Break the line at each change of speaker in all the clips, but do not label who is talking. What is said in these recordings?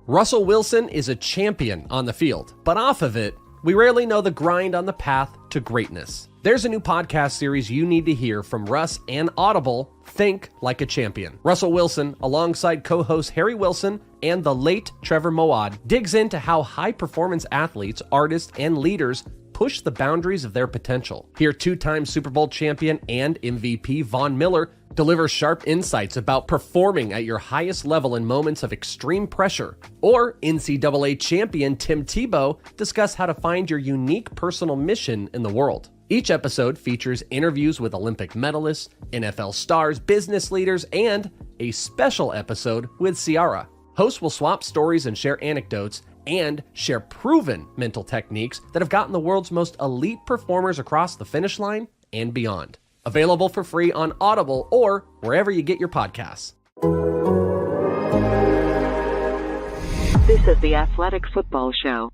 Russell Wilson is a champion on the field, but off of it, we rarely know the grind on the path to greatness. There's a new podcast series you need to hear from Russ and Audible, Think Like a Champion. Russell Wilson, alongside co-host Harry Wilson and the late Trevor Moawad, digs into how high-performance athletes, artists, and leaders push the boundaries of their potential. Hear two-time Super Bowl champion and MVP Von Miller deliver sharp insights about performing at your highest level in moments of extreme pressure. Or NCAA champion Tim Tebow discuss how to find your unique personal mission in the world. Each episode features interviews with Olympic medalists, NFL stars, business leaders, and a special episode with Ciara. Hosts will swap stories and share anecdotes and share proven mental techniques that have gotten the world's most elite performers across the finish line and beyond. Available for free on Audible or wherever you get your podcasts.
This is the Athletic Football Show.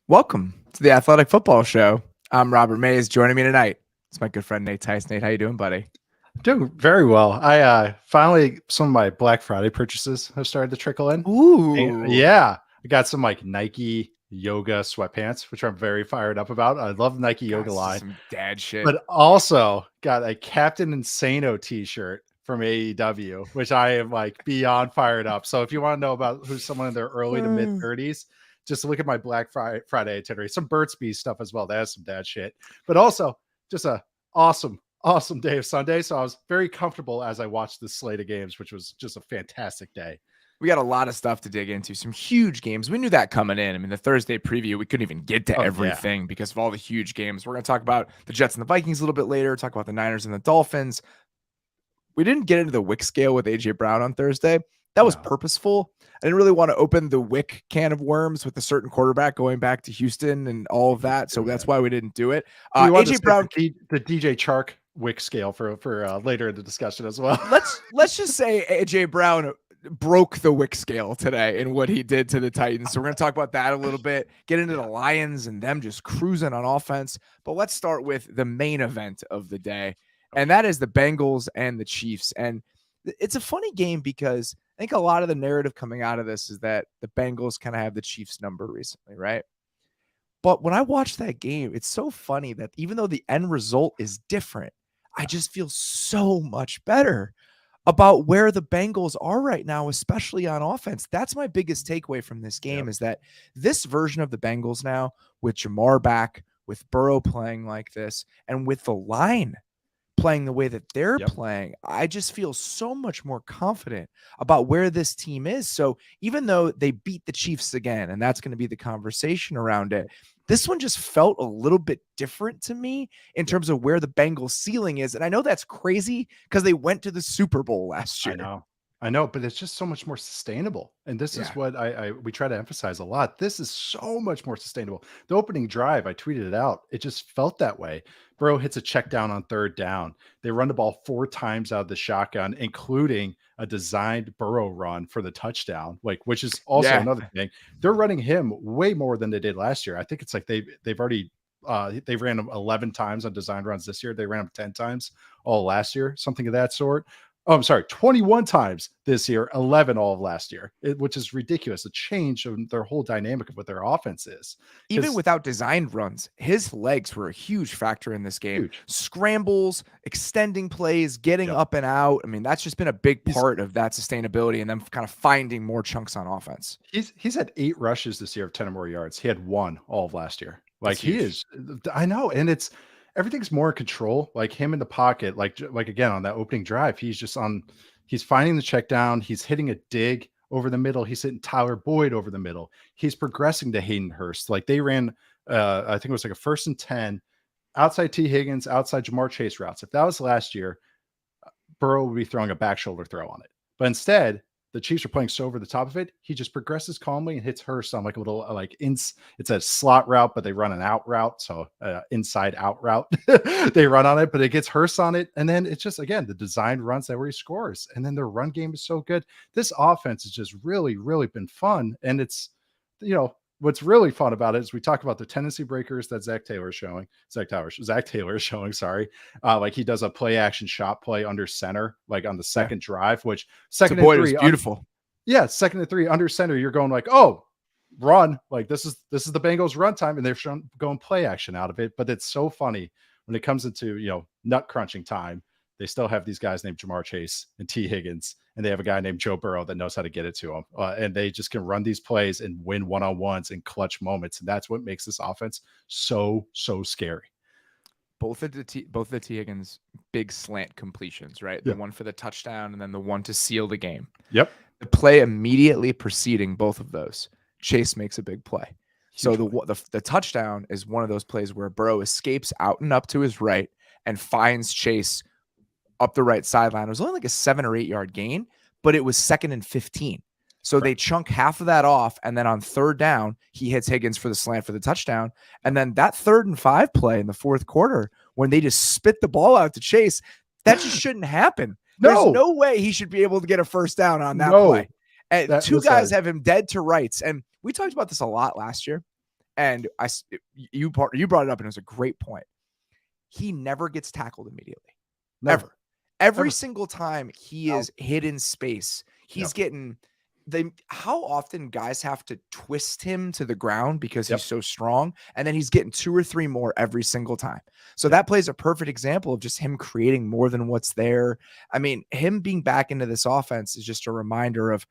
Welcome to the Athletic Football Show. I'm Robert Mays. Joining me tonight is my good friend Nate Tice. Nate, how you doing, buddy?
Doing very well. I finally, some of my Black Friday purchases have started to trickle in.
Ooh.
And, yeah. I got some like Nike yoga sweatpants, which I'm very fired up about. I love Nike yoga line.
Some dad shit.
But also got a Captain Insano t-shirt from AEW, which I am like beyond fired up. So if you want to know about who's someone in their early to mid 30s, just look at my Black Friday itinerary. Some Burt's Bees stuff as well. That has some dad shit. But also just a awesome day of Sunday. So I was very comfortable as I watched this slate of games, which was just a fantastic day.
We got a lot of stuff to dig into, some huge games. We knew that coming in. I mean, the Thursday preview, we couldn't even get to everything because of all the huge games. We're going to talk about the Jets and the Vikings a little bit later, talk about the Niners and the Dolphins. We didn't get into the Wick scale with A.J. Brown on Thursday. That was purposeful. I didn't really want to open the Wick can of worms with a certain quarterback going back to Houston and all of that. So that's why we didn't do it. A.J. Brown,
the DJ Chark Wick scale for later in the discussion as well.
Let's just say A.J. Brown broke the Wick scale today in what he did to the Titans. So we're going to talk about that a little bit, get into the Lions and them just cruising on offense. But let's start with the main event of the day, and that is the Bengals and the Chiefs. And it's a funny game because I think a lot of the narrative coming out of this is that the Bengals kind of have the Chiefs number recently, right? But when I watch that game, it's so funny that even though the end result is different, I just feel so much better about where the Bengals are right now, especially on offense. That's my biggest takeaway from this game is that this version of the Bengals now, with Jamar back, with Burrow playing like this, and with the line playing the way that they're playing, I just feel so much more confident about where this team is. So even though they beat the Chiefs again, and that's going to be the conversation around it, this one just felt a little bit different to me in terms of where the Bengals ceiling is. And I know that's crazy because they went to the Super Bowl last year.
I know, but it's just so much more sustainable. And this is what we try to emphasize a lot. This is so much more sustainable. The opening drive, I tweeted it out. It just felt that way. Burrow hits a check down on third down. They run the ball 4 times out of the shotgun, including a designed Burrow run for the touchdown, which is also another thing. They're running him way more than they did last year. I think it's like they've already they ran him 11 times on design runs this year. They ran him 10 times all last year, something of that sort. Oh, I'm sorry, 21 times this year, 11 all of last year, which is ridiculous. A change of their whole dynamic of what their offense is.
Even without designed runs, his legs were a huge factor in this game.
Huge.
Scrambles, extending plays, getting up and out. I mean, that's just been a big part of that sustainability and them kind of finding more chunks on offense.
He's had 8 rushes this year of 10 or more yards. He had 1 all of last year. I know. And everything's more in control, like him in the pocket, like again, on that opening drive, he's finding the check down. He's hitting a dig over the middle. He's hitting Tyler Boyd over the middle. He's progressing to Hayden Hurst. Like they ran, I think it was like a 1st and 10 outside T Higgins, outside Jamar Chase routes. If that was last year, Burrow would be throwing a back shoulder throw on it. But instead, the Chiefs are playing so over the top of it. He just progresses calmly and hits Hurst on like a little it's a slot route, but they run an out route. So inside out route, they run on it, but it gets Hurst on it. And then it's just, again, the designed runs that where he scores. And then their run game is so good. This offense has just really, really been fun. And it's, what's really fun about it is we talk about the tendency breakers that Zach Taylor is showing. Sorry. Like he does a play action shot play under center, like on the second drive, which second and three,
beautiful.
Second and three under center. You're going like, oh, run. Like this is the Bengals run time, and they're going play action out of it. But it's so funny when it comes into, nut crunching time. They still have these guys named Jamar Chase and T. Higgins, and they have a guy named Joe Burrow that knows how to get it to him. And they just can run these plays and win one-on-ones in clutch moments. And that's what makes this offense so scary.
Both of the T. Higgins big slant completions, right? The one for the touchdown and then the one to seal the game.
Yep.
The play immediately preceding both of those, Chase makes a big play. So the touchdown is one of those plays where Burrow escapes out and up to his right and finds Chase up the right sideline. It was only like a 7 or 8 yard gain, but it was 2nd and 15. So they chunk half of that off. And then on 3rd down, he hits Higgins for the slant for the touchdown. And then that 3rd and 5 play in the 4th quarter, when they just spit the ball out to Chase, that just shouldn't happen. There's no way he should be able to get a 1st down on that play. And two guys have him dead to rights. And we talked about this a lot last year. And you brought it up, and it was a great point. He never gets tackled immediately. Never. Every single time he is hit in space, he's getting how often guys have to twist him to the ground because he's so strong, and then he's getting 2 or 3 more every single time. So that plays a perfect example of just him creating more than what's there. I mean, him being back into this offense is just a reminder of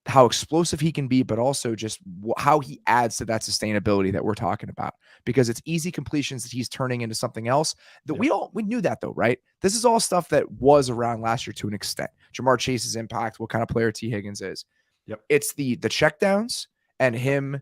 how explosive he can be, but also just how he adds to that sustainability that we're talking about, because it's easy completions that he's turning into something else that we knew that though, right? This is all stuff that was around last year to an extent. Jamar Chase's impact, what kind of player T. Higgins is.
Yep.
It's the checkdowns and him,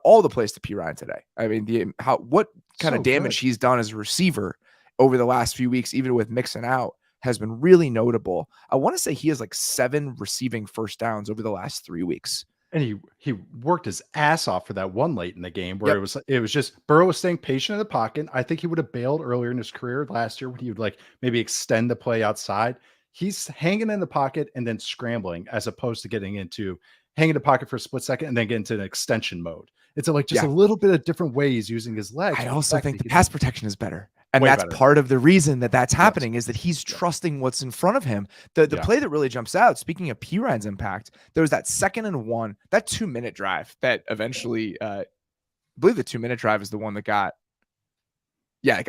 all the plays to P. Ryan today. I mean, what kind of damage he's done as a receiver over the last few weeks, even with mixing out, has been really notable. I want to say he has like 7 receiving 1st downs over the last 3 weeks.
And he worked his ass off for that one late in the game where it was just Burrow was staying patient in the pocket. I think he would have bailed earlier in his career last year when he would like maybe extend the play outside. He's hanging in the pocket and then scrambling, as opposed to getting into hanging in the pocket for a split second and then get into an extension mode. It's a little bit of different ways using his legs.
I also think the pass protection is better. And that's part of the reason that's happening is that he's trusting what's in front of him. The play that really jumps out, speaking of P. Ryan's impact, there was that 2nd and 1, that 2-minute drive that eventually, I believe the 2-minute drive is the one that got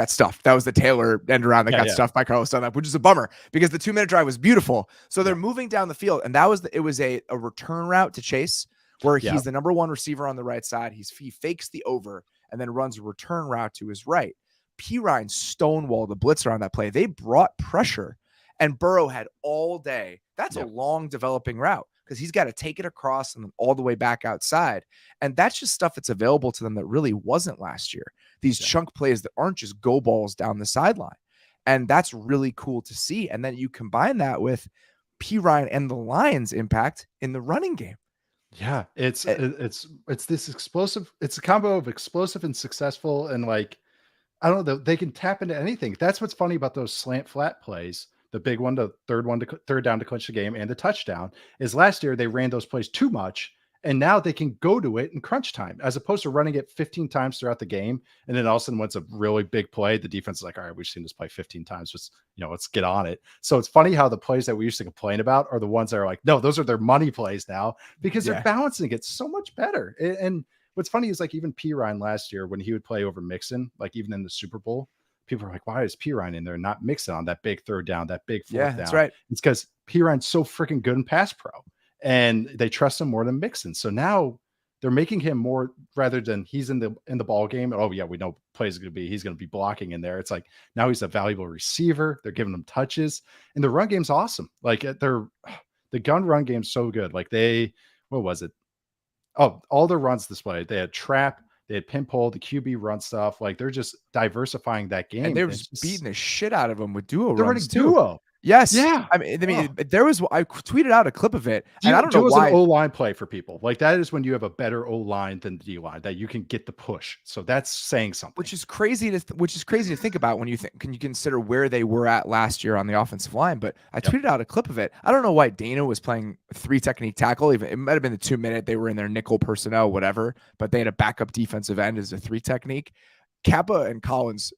stuffed. That was the Taylor end around that got stuffed by Carlos Dunlap, which is a bummer because the 2-minute drive was beautiful. So they're moving down the field, and it was a return route to Chase where he's the number 1 receiver on the right side. He fakes the over and then runs a return route to his right. P. Ryan stonewalled the blitzer on that play. They brought pressure, and Burrow had all day. That's a long developing route because he's got to take it across and then all the way back outside. And that's just stuff that's available to them that really wasn't last year. These chunk plays that aren't just go balls down the sideline. And that's really cool to see. And then you combine that with P. Ryan and the Lions' impact in the running game.
Yeah, it's this explosive. It's a combo of explosive and successful, and like, I don't know, they can tap into anything. That's what's funny about those slant flat plays. The big one, the third down to clinch the game, and the touchdown is last year they ran those plays too much, and now they can go to it in crunch time as opposed to running it 15 times throughout the game. And then all of a sudden, when it's a really big play, the defense is like, all right, we've seen this play 15 times. Just, let's get on it. So it's funny how the plays that we used to complain about are the ones that are like, no, those are their money plays now because they're balancing it so much better. And what's funny is like even P. Ryan last year when he would play over Mixon, like even in the Super Bowl, people are like, why is P. Ryan in there not Mixon on that big 3rd down, that big 4th down?
That's right.
It's because P. Ryan's so freaking good in pass pro, and they trust him more than Mixon. So now they're making him more rather than he's in the ball game. Oh yeah, we know plays he's going to be blocking in there. It's like now he's a valuable receiver. They're giving him touches, and the run game's awesome. Like the gun run game's so good. Like what was it? Oh, all their runs this way. They had trap, they had pin pull, the QB run stuff. Like they're just diversifying that game.
And they were just beating the shit out of them with duo runs.
They're running duo.
Yes.
Yeah.
I mean, there was, I tweeted out a clip of it, and I don't know
was
why.
an O-line play for people. Like, that is when you have a better O-line than D-line, that you can get the push. So that's saying something.
Which is crazy to think about when you consider where they were at last year on the offensive line. But I tweeted out a clip of it. I don't know why Dana was playing 3 technique tackle. Even it might have been the 2-minute. They were in their nickel personnel, whatever. But they had a backup defensive end as a 3 technique. Kappa and Collins,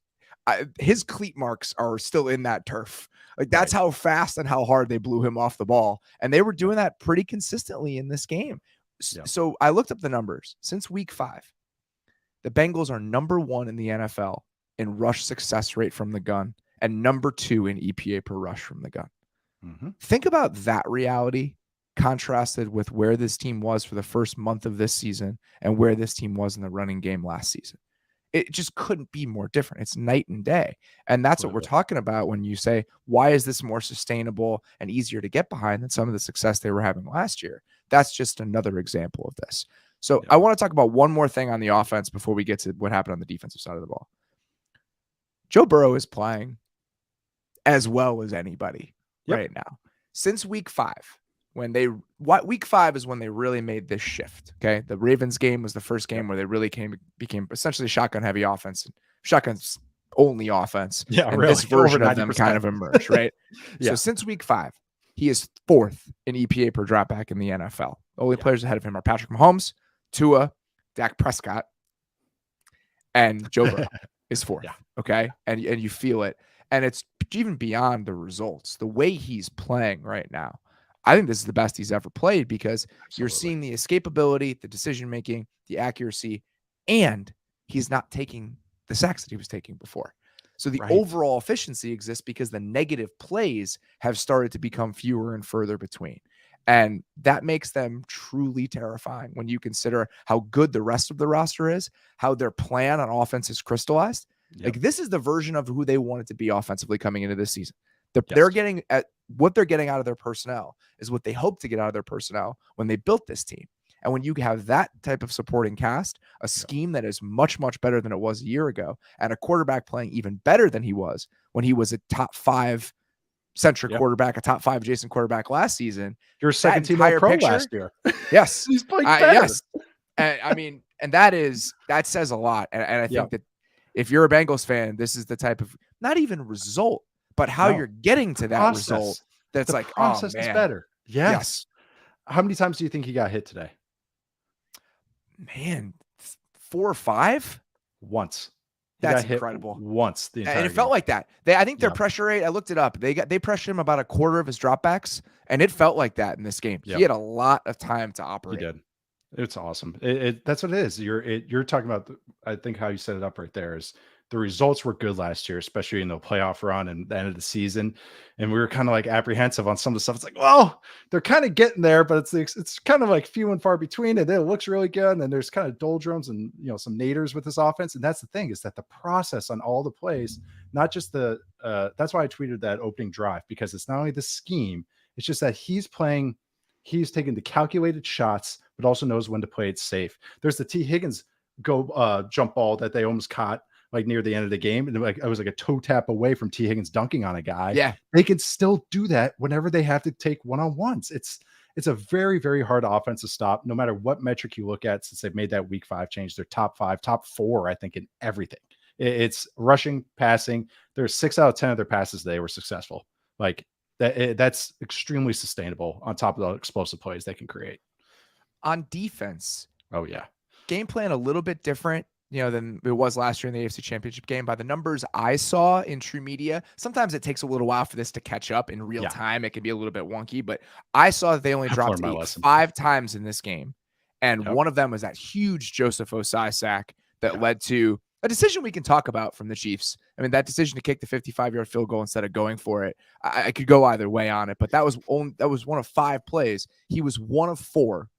his cleat marks are still in that turf. Like, that's how fast and how hard they blew him off the ball. And they were doing that pretty consistently in this game. So I looked up the numbers. Since week 5, the Bengals are number 1 in the NFL in rush success rate from the gun and number 2 in EPA per rush from the gun.
Mm-hmm.
Think about that reality contrasted with where this team was for the first month of this season and where this team was in the running game last season. It just couldn't be more different. It's night and day. And that's what we're talking about when you say, why is this more sustainable and easier to get behind than some of the success they were having last year? That's just another example of this. So I want to talk about one more thing on the offense before we get to what happened on the defensive side of the ball. Joe Burrow is playing as well as anybody right now. Since week 5, week 5 is when they really made this shift. Okay. The Ravens game was the first game where they really became essentially shotgun heavy offense, and shotguns only offense.
Yeah.
And
really.
this version
Over
of them
90%.
kind of emerged, right? So since week 5, he is 4th in EPA per dropback in the NFL. The only players ahead of him are Patrick Mahomes, Tua, Dak Prescott, and Joe Burrow is 4th. Okay. And you feel it. And it's even beyond the results. The way he's playing right now, I think this is the best he's ever played, because you're seeing the escapability, the decision-making, the accuracy, and he's not taking the sacks that he was taking before. So the overall efficiency exists because the negative plays have started to become fewer and further between. And that makes them truly terrifying when you consider how good the rest of the roster is, how their plan on offense is crystallized. Like, this is the version of who they wanted to be offensively coming into this season. They're getting at what they're getting out of their personnel is what they hope to get out of their personnel when they built this team. And when you have that type of supporting cast, a scheme that is much, much better than it was a year ago, and a quarterback playing even better than he was when he was a top 5 centric quarterback, a top 5 adjacent quarterback last season.
Your second team all pro last year.
Yes.
He's playing better.
Yes. And I mean, and that says a lot. And I think that if you're a Bengals fan, this is the type of, not even result, but how you're getting to that result. That's the
process is better. Yes. How many times do you think he got hit today?
Man, 4 or 5?
Once.
That's incredible.
Once the entire
and it felt like that. I think their pressure rate, I looked it up. They pressured him about a quarter of his dropbacks, and it felt like that in this game. He had a lot of time to operate.
He did. It's awesome. That's what it is. You're talking about, I think how you set it up right there is the results were good last year, especially in the playoff run and the end of the season. And we were kind of like apprehensive on some of the stuff. It's like, well, they're kind of getting there, but it's kind of like few and far between. And it looks really good. And then there's kind of doldrums and, some naders with this offense. And that's the thing, is that the process on all the plays, not just that's why I tweeted that opening drive, because it's not only the scheme, it's just that he's taking the calculated shots, but also knows when to play it safe. There's the T. Higgins jump ball that they almost caught like near the end of the game. And I was like a toe tap away from T. Higgins dunking on a guy.
Yeah.
They can still do that whenever they have to take one-on-ones. It's a very, very hard offense to stop, no matter what metric you look at since they've made that week 5 change. They're top 5, top 4, I think, in everything. It's rushing, passing. There's 6 out of 10 of their passes today were successful. Like that's extremely sustainable on top of the explosive plays they can create.
On defense.
Oh yeah.
Game plan a little bit different, than it was last year in the AFC Championship game. By the numbers I saw in true media, sometimes it takes a little while for this to catch up in real time. It can be a little bit wonky, but I saw that they only dropped 5 times in this game. And one of them was that huge Joseph Osai sack that led to a decision we can talk about from the Chiefs. I mean, that decision to kick the 55-yard field goal instead of going for it, I could go either way on it, but that was one of 5 plays. He was 1 of 4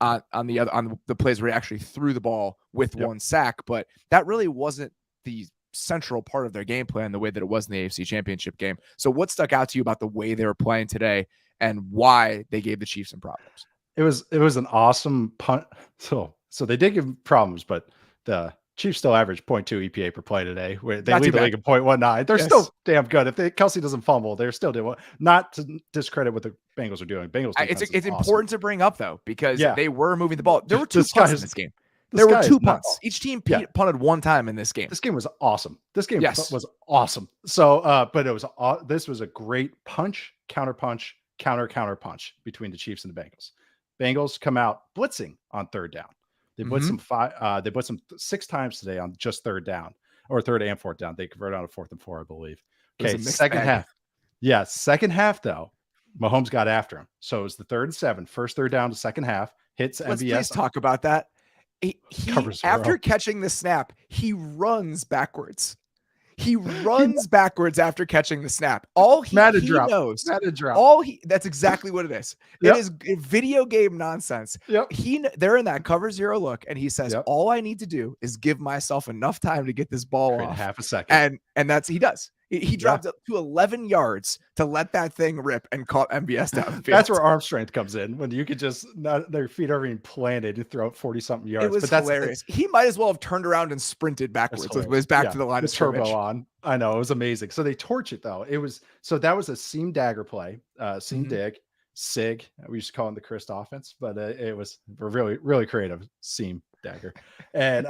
on the plays where he actually threw the ball with 1 sack, but that really wasn't the central part of their game plan the way that it was in the AFC Championship game. So what stuck out to you about the way they were playing today and why they gave the Chiefs some problems?
It was an awesome punt. So they did give problems, but the Chiefs still average 0.2 EPA per play today. Where they
Not
lead
too
the league at 0.19. They're
Yes.
still damn good. If Kelsey doesn't fumble, they're still doing well. Not to discredit what the Bengals are doing. Bengals defense
It's
is awesome.
important to bring up, though, because
Yeah.
they were moving the ball. There were two
This guy
punts in
is-
this game.
The
There were
sky
two
is not-
punts. Each team
Yeah.
punted one time in this game.
This game was awesome. This game
Yes.
was awesome. So, but it was this was a great punch, counter punch, counter punch between the Chiefs and the Bengals. Bengals come out blitzing on third down. They blitzed them they blitzed them 6 times today on just third down, or third and fourth down. They converted on a 4th and 4, I believe. Okay, second half. Yeah, second half though, Mahomes got after him. So it was the 3rd and 7, first third down to second half, hits
Let's
MVS.
please talk about that. He
Covers
after
zero.
catching the snap, he runs backwards. He runs backwards after catching the snap. All he knows, that's exactly what it is.
Yep.
It is video game nonsense.
Yep.
They're in that cover zero look, and he says,
Yep.
all I need to do is give myself enough time to get this ball
Create
off.
half a second.
And he does. He dropped up to 11 yards to let that thing rip and caught MVS down the field.
That's where arm strength comes in, when you could just their feet are being planted and throw it 40-something yards.
It was
but that's
hilarious. He might as well have turned around and sprinted backwards with his back to the line of
turbo
scrimmage.
on. I know, it was amazing. So they torch it though. That was a seam dagger play, seam dig, SIG. We used to call it the Christ offense, but it was really, really creative seam dagger. And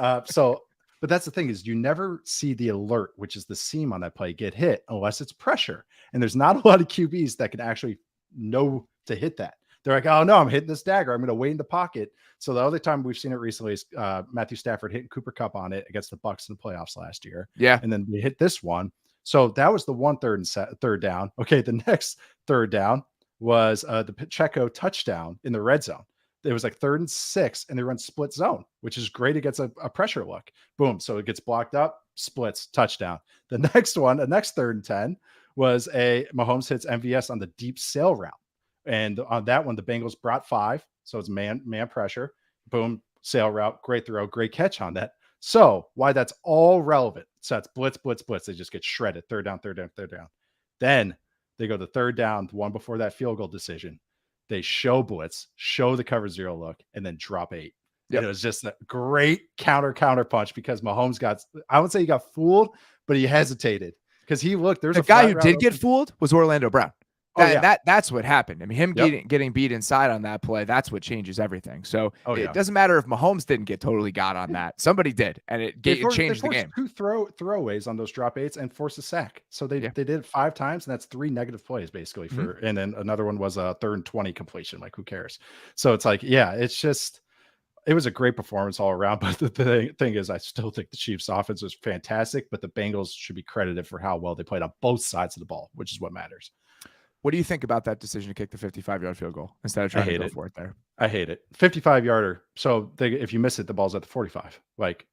but that's the thing, is you never see the alert, which is the seam on that play, get hit unless it's pressure. And there's not a lot of QBs that can actually know to hit that. They're like, oh no, I'm hitting this dagger. I'm going to wait in the pocket. So the other time we've seen it recently is Matthew Stafford hitting Cooper Kupp on it against the Bucs in the playoffs last year.
Yeah.
And then we hit this one. So that was the 1/3 and third down. Okay. The next third down was the Pacheco touchdown in the red zone. It was like 3rd and 6, and they run split zone, which is great against a pressure look. Boom. So it gets blocked up, splits, touchdown. The next 3rd and 10 was Mahomes hits MVS on the deep sail route. And on that one, the Bengals brought 5. So it's man pressure. Boom, sail route, great throw, great catch on that. So why that's all relevant. So that's blitz. They just get shredded. Third down. Then they go to third down, the one before that field goal decision. They show blitz, show the cover zero look, and then drop 8. Yep. And it was just a great counter punch, because Mahomes I would say he got fooled, but he hesitated because he looked. There's
the guy who did get fooled was Orlando Brown. That's what happened. I mean, him getting beat inside on that play, that's what changes everything. So it doesn't matter if Mahomes didn't get totally got on that. Somebody did, and it changed the game.
2 throwaways on those drop 8s and forced a sack. So they did it 5 times, and that's 3 negative plays basically for. And then another one was a 3rd and 20 completion. Like, who cares? So it's like, it was a great performance all around. But the thing is, I still think the Chiefs' offense was fantastic, but the Bengals should be credited for how well they played on both sides of the ball, which is what matters.
What do you think about that decision to kick the 55-yard field goal instead of trying to go for it there?
I hate it. 55-yarder. So if you miss it, the ball's at the 45. Like,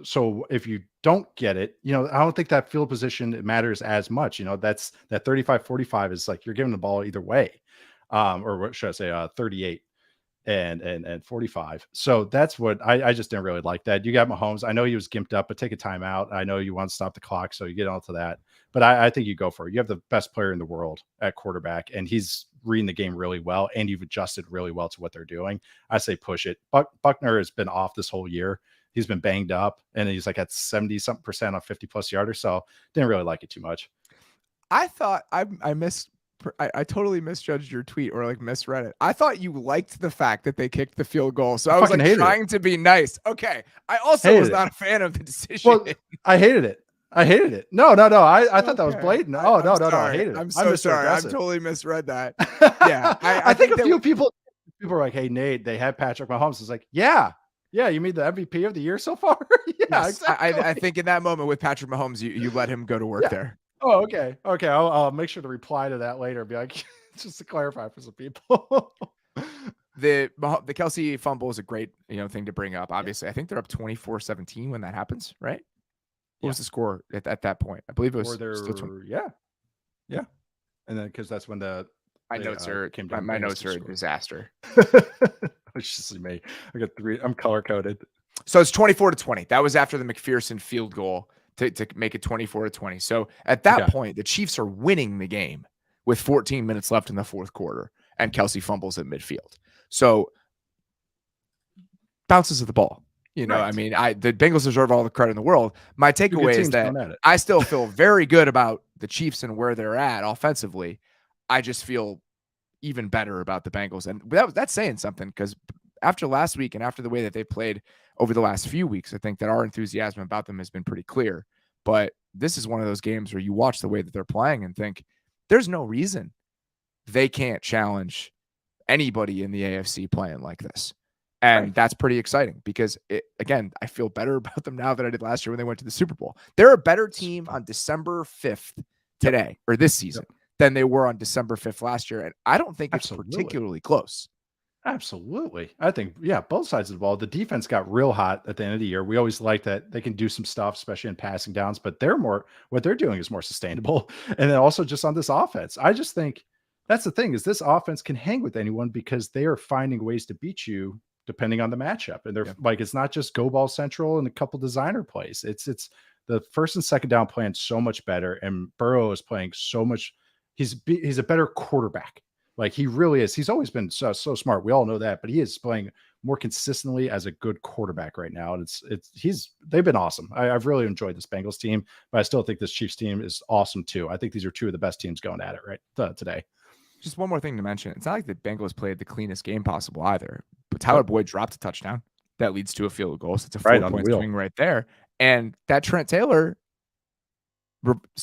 so if you don't get it, I don't think that field position matters as much. That's that 35-45 is like you're giving the ball either way. Or what should I say? 38 and 45. So that's what I just didn't really like that. You got Mahomes. I know he was gimped up, but take a timeout. I know you want to stop the clock, so you get onto that. But I think you go for it. You have the best player in the world at quarterback, and he's reading the game really well, and you've adjusted really well to what they're doing. I say push it. Buckner has been off this whole year. He's been banged up, and he's like at 70-something% on 50+ yarders. So didn't really like it too much.
I thought I totally misjudged your tweet, or like misread it. I thought you liked the fact that they kicked the field goal. So I was like trying to be nice. Okay. I also was not a fan of the decision.
Well, I hated it. No. I thought that was blatant. Oh, no. I hated it.
I'm so sorry. I totally misread that. Yeah.
I think a few people are like, hey, Nate, they had Patrick Mahomes. It's like, yeah, you mean the MVP of the year so far?
Yes,
exactly.
I think in that moment with Patrick Mahomes, you let him go to work there.
Oh, okay. I'll make sure to reply to that later. Be like, just to clarify for some people.
The Kelsey fumble is a great thing to bring up. Obviously, I think they're up 24-17 when that happens, right? What was the score at that point? I believe it was
yeah. And then because that's when
my notes are a disaster.
It's just me. I got 3. I'm color coded.
So it's 24-20. That was after the McPherson field goal to make it 24-20. So at that point, the Chiefs are winning the game with 14 minutes left in the fourth quarter, and Kelsey fumbles at midfield. So bounces of the ball. You know, I
Right.
mean, the Bengals deserve all the credit in the world. My
Two good
takeaway is
teams
that
going at it.
I still feel very good about the Chiefs and where they're at offensively. I just feel even better about the Bengals. And that's saying something, because after last week and after the way that they played over the last few weeks, I think that our enthusiasm about them has been pretty clear. But this is one of those games where you watch the way that they're playing and think there's no reason they can't challenge anybody in the AFC playing like this. And that's pretty exciting because, again, I feel better about them now than I did last year when they went to the Super Bowl. They're a better team on December 5th today, or this season, than they were on December 5th last year. And I don't think it's particularly close.
Absolutely. I think, both sides of the ball. The defense got real hot at the end of the year. We always like that they can do some stuff, especially in passing downs, but what they're doing is more sustainable. And then also just on this offense, I just think that's the thing, is this offense can hang with anyone because they are finding ways to beat you depending on the matchup. And they're like, it's not just go ball central and a couple designer plays. It's the first and second down playing so much better. And Burrow is playing so much. He's a better quarterback. Like, he really is. He's always been so smart. We all know that, but he is playing more consistently as a good quarterback right now. And they've been awesome. I've really enjoyed this Bengals team, but I still think this Chiefs team is awesome too. I think these are two of the best teams going at it today.
Just one more thing to mention. It's not like the Bengals played the cleanest game possible either, but Tyler Boyd dropped a touchdown that leads to a field goal. So it's a 4-point swing right there. And that Trent Taylor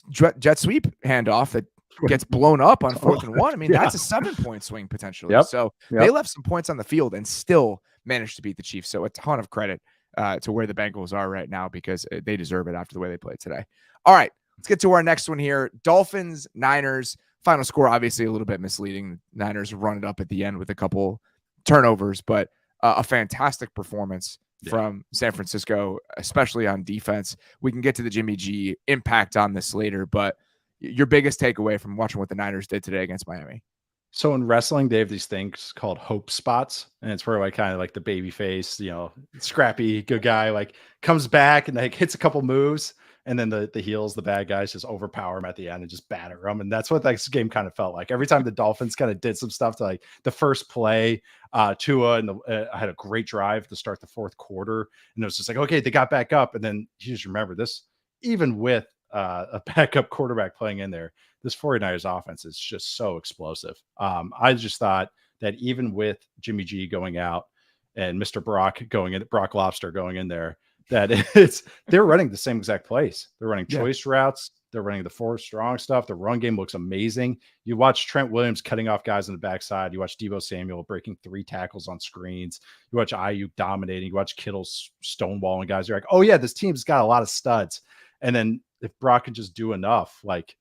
jet sweep handoff that gets blown up on 4th and 1. I mean, that's a 7-point swing potentially. So they left some points on the field and still managed to beat the Chiefs. So a ton of credit to where the Bengals are right now, because they deserve it after the way they played today. All right, let's get to our next one here. Dolphins, Niners. Final score, obviously a little bit misleading. Niners run it up at the end with a couple turnovers, but a fantastic performance from San Francisco, especially on defense. We can get to the Jimmy G impact on this later, but your biggest takeaway from watching what the Niners did today against Miami?
So in wrestling, they have these things called hope spots, and it's where like kind of like the baby face, scrappy good guy, like comes back and like hits a couple moves, and then the heels, the bad guys, just overpower him at the end and just batter them. And that's what this game kind of felt like. Every time the Dolphins kind of did some stuff, to like the first play, Tua and had a great drive to start the fourth quarter, and it was just like, okay, they got back up, and then you just remember this, even with a backup quarterback playing in there, this 49ers offense is just so explosive. I just thought that even with Jimmy G going out and Mr. Brock Lobster going in there, that they're running the same exact plays. They're running choice routes. They're running the 4 strong stuff. The run game looks amazing. You watch Trent Williams cutting off guys on the backside. You watch Deebo Samuel breaking 3 tackles on screens. You watch Ayuk dominating. You watch Kittle stonewalling guys. You're like, oh yeah, this team's got a lot of studs. And then if Brock can just do enough, like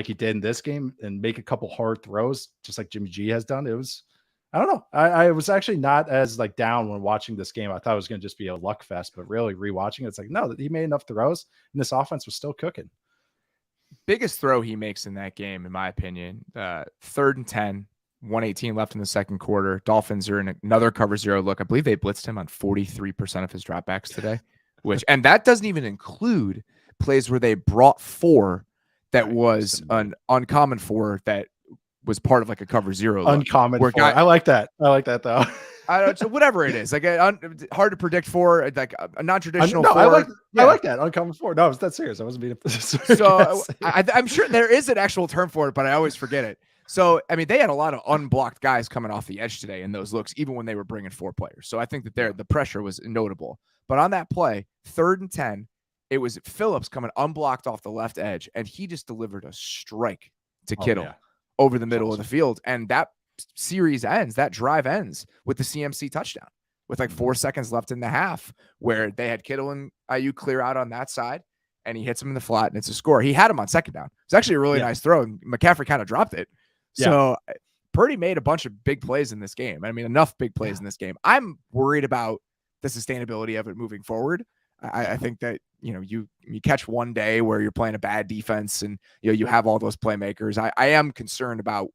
he did in this game, and make a couple hard throws, just like Jimmy G has done, it was, I don't know. I was actually not as like down when watching this game. I thought it was going to just be a luck fest, but really rewatching it, it's like, no, he made enough throws and this offense was still cooking.
Biggest throw he makes in that game, in my opinion, 3rd and 10, 1:18 left in the second quarter. Dolphins are in another cover 0 look. I believe they blitzed him on 43% of his dropbacks today, and that doesn't even include plays where they brought 4 that was an uncommon 4 that was part of like a cover 0 look.
Uncommon 4. I like that. I like that though.
I don't. So whatever it is, like hard to predict 4, like a non-traditional.
No,
4.
I like that uncommon 4. No, I was that serious. I wasn't being.
So I'm sure there is an actual term for it, but I always forget it. So I mean, they had a lot of unblocked guys coming off the edge today in those looks, even when they were bringing 4 players. So I think that the pressure was notable. But on that play, 3rd and 10. It was Phillips coming unblocked off the left edge, and he just delivered a strike to Kittle over the middle of the field. And that drive ends with the CMC touchdown with like 4 seconds left in the half, where they had Kittle and Ayuk clear out on that side, and he hits him in the flat, and it's a score. He had him on second down. It's actually a really nice throw, and McCaffrey kind of dropped it. So Purdy made a bunch of big plays in this game. I mean, enough big plays in this game. I'm worried about the sustainability of it moving forward. I think that, you catch one day where you're playing a bad defense and, you have all those playmakers. I am concerned about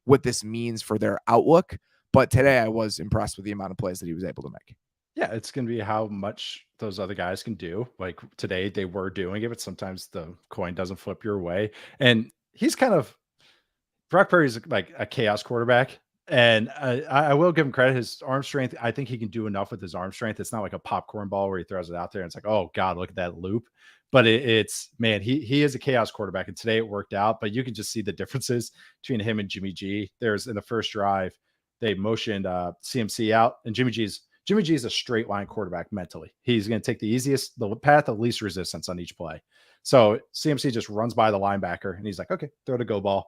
what this means for their outlook. But today I was impressed with the amount of plays that he was able to make.
Yeah, it's going to be how much those other guys can do. Like today they were doing it, but sometimes the coin doesn't flip your way. And he's Brock Purdy's like a chaos quarterback. And I will give him credit. His arm strength, I think he can do enough with his arm strength. It's not like a popcorn ball where he throws it out there and it's like, oh God, look at that loop. But it's man, he is a chaos quarterback. And today it worked out, but you can just see the differences between him and Jimmy G. There's in the first drive, they motioned CMC out, and Jimmy G is a straight line quarterback mentally. He's going to take the path of least resistance on each play. So CMC just runs by the linebacker and he's like, okay, throw the go ball.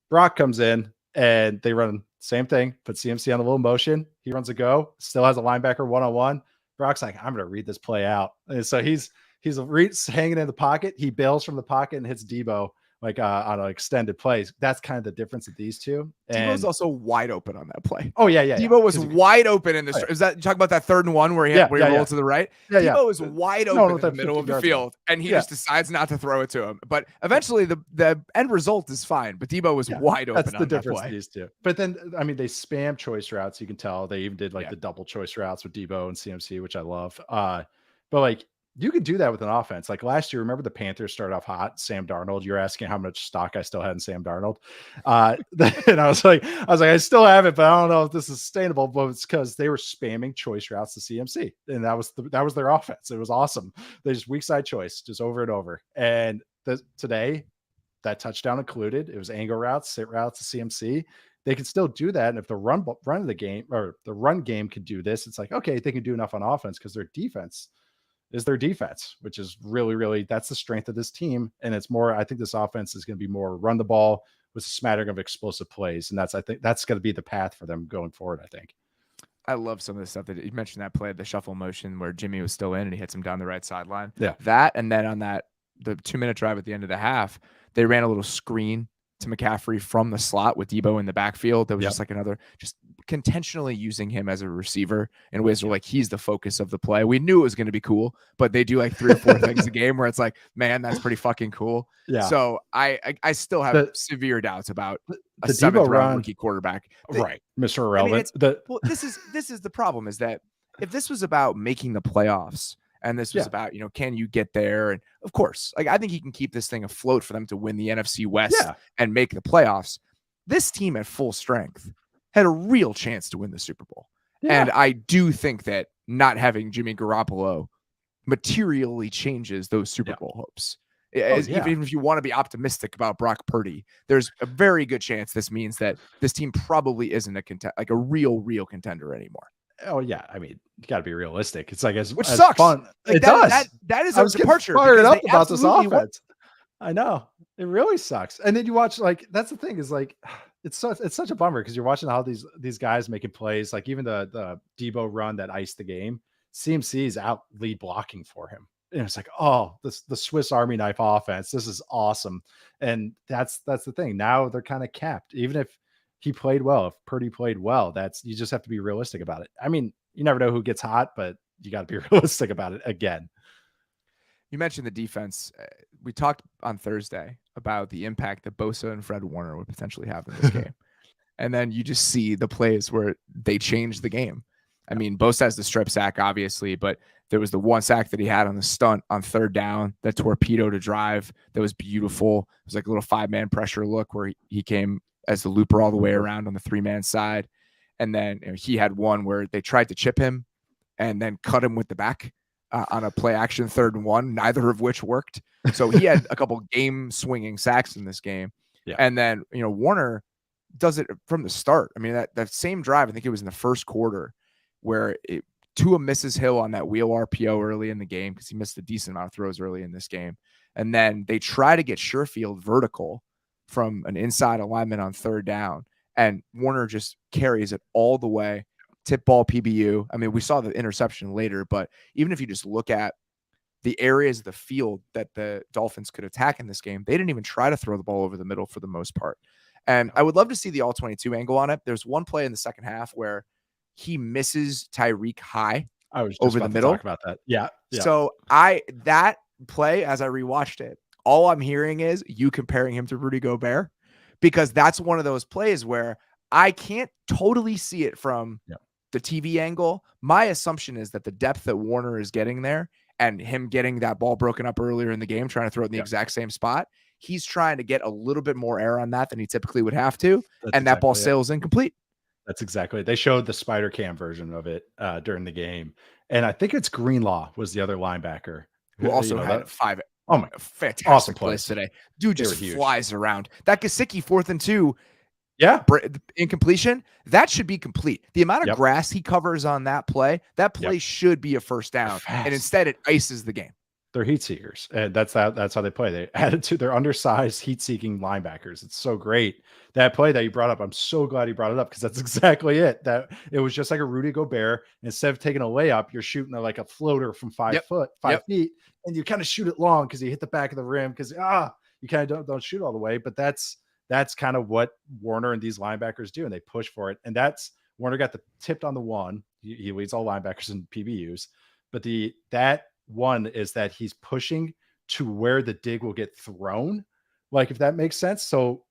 Brock comes in and they run same thing, put CMC on a little motion. He runs a go, still has a linebacker one-on-one. Brock's like, I'm going to read this play out. And so he's hanging in the pocket. He bails from the pocket and hits Debo like on an extended plays. That's kind of the difference of these two. And
Debo's also wide open on that play.
Oh yeah.
Debo was wide open in this. Is that you talk about that 3rd and 1 where he rolled to the right? Debo is wide open in the middle of the field, and he just decides not to throw it to him. But eventually, the end result is fine. But Debo was wide open.
That's the difference of these two. But then, I mean, they spam choice routes. You can tell they even did like the double choice routes with Debo and CMC, which I love. But like, you could do that with an offense. Like last year, remember the Panthers started off hot. Sam Darnold. You're asking how much stock I still had in Sam Darnold. And I was like, I still have it, but I don't know if this is sustainable. But it's because they were spamming choice routes to CMC, and that was their offense. It was awesome. They just weak side choice, just over and over. And today, that touchdown included, it was angle routes, sit routes to CMC. They can still do that. And if the run of the game or the run game can do this, it's like, okay, they can do enough on offense because their defense is their defense, which is really, really, that's the strength of this team. And it's more, I think this offense is going to be more run the ball with a smattering of explosive plays. And I think that's going to be the path for them going forward, I think.
I love some of the stuff that you mentioned, that play, the shuffle motion where Jimmy was still in and he hits him down the right sideline.
Yeah.
That, and then on the 2-minute drive at the end of the half, they ran a little screen to McCaffrey from the slot with Debo in the backfield. That was just like another, just intentionally using him as a receiver in ways where like he's the focus of the play. We knew it was going to be cool, but they do like 3 or 4 things a game where it's like, man, that's pretty fucking cool.
Yeah.
So I still have severe doubts about a
the
7th
Debo
round rookie quarterback.
Right. Mr. Irrelevant.
Well, this is the problem, is that if this was about making the playoffs, and this was about, can you get there? And of course, like I think he can keep this thing afloat for them to win the NFC West and make the playoffs. This team at full strength had a real chance to win the Super Bowl. Yeah. And I do think that not having Jimmy Garoppolo materially changes those Super Bowl hopes. Even if you want to be optimistic about Brock Purdy, there's a very good chance this means that this team probably isn't a real contender anymore.
Oh yeah, I mean, you got to be realistic. It's like
which sucks.
Fun.
Like
it does.
That is a departure.
Fired up about this offense. I know it really sucks. And then you watch, like, that's the thing is like it's such a bummer because you're watching how these guys making plays. Like even the Debo run that iced the game, CMC is out lead blocking for him. And it's like, oh, the Swiss Army knife offense. This is awesome. And that's the thing. Now they're kind of capped. Even if he played well, if Purdy played well, you just have to be realistic about it. I mean, you never know who gets hot, but you got to be realistic about it again.
You mentioned the defense. We talked on Thursday about the impact that Bosa and Fred Warner would potentially have in this game. And then you just see the plays where they change the game. I mean, Bosa has the strip sack, obviously, but there was the one sack that he had on the stunt on 3rd down, that torpedo to drive. That was beautiful. It was like a little 5-man pressure look where he came as the looper all the way around on the 3-man side. And then he had one where they tried to chip him and then cut him with the back on a play action 3rd and 1, neither of which worked. So he had a couple game swinging sacks in this game. Yeah. And then, Warner does it from the start. I mean, that same drive, I think it was in the first quarter where Tua misses Hill on that wheel RPO early in the game because he missed a decent amount of throws early in this game. And then they try to get Sherfield vertical from an inside alignment on 3rd down. And Warner just carries it all the way, tip ball PBU. I mean, we saw the interception later, but even if you just look at the areas of the field that the Dolphins could attack in this game, they didn't even try to throw the ball over the middle for the most part. And I would love to see the all 22 angle on it. There's one play in the second half where he misses Tyreek high over the middle.
Talk about that. Yeah.
So that play, as I rewatched it, all I'm hearing is you comparing him to Rudy Gobert, because that's one of those plays where I can't totally see it from the TV angle. My assumption is that the depth that Warner is getting there and him getting that ball broken up earlier in the game, trying to throw it in the exact same spot, he's trying to get a little bit more air on that than he typically would have to. That ball sails incomplete.
That's exactly it. They showed the spider cam version of it during the game. And I think it's Greenlaw was the other linebacker
who also
that,
had 5
oh my,
fantastic
awesome
plays
plays.
today. Dude
They
just
were huge.
flies around. That Gesicki 4th and 2
Yeah.
incompletion, that should be complete. The amount of grass he covers on that play should be a first down. And instead it ices the game.
They're heat seekers, and that's how they play. They added to their undersized heat-seeking linebackers. It's so great. That play that you brought up, I'm so glad he brought it up because that's exactly it. That it was just like a Rudy Gobert. Instead of taking a layup, you're shooting like a floater from 5 feet, and you kind of shoot it long because you hit the back of the rim because you kind of don't shoot all the way. But that's kind of what Warner and these linebackers do, and they push for it. And that's Warner got the tipped on the one. He leads all linebackers in PBUs, but that one is that he's pushing to where the dig will get thrown, like if that makes sense. So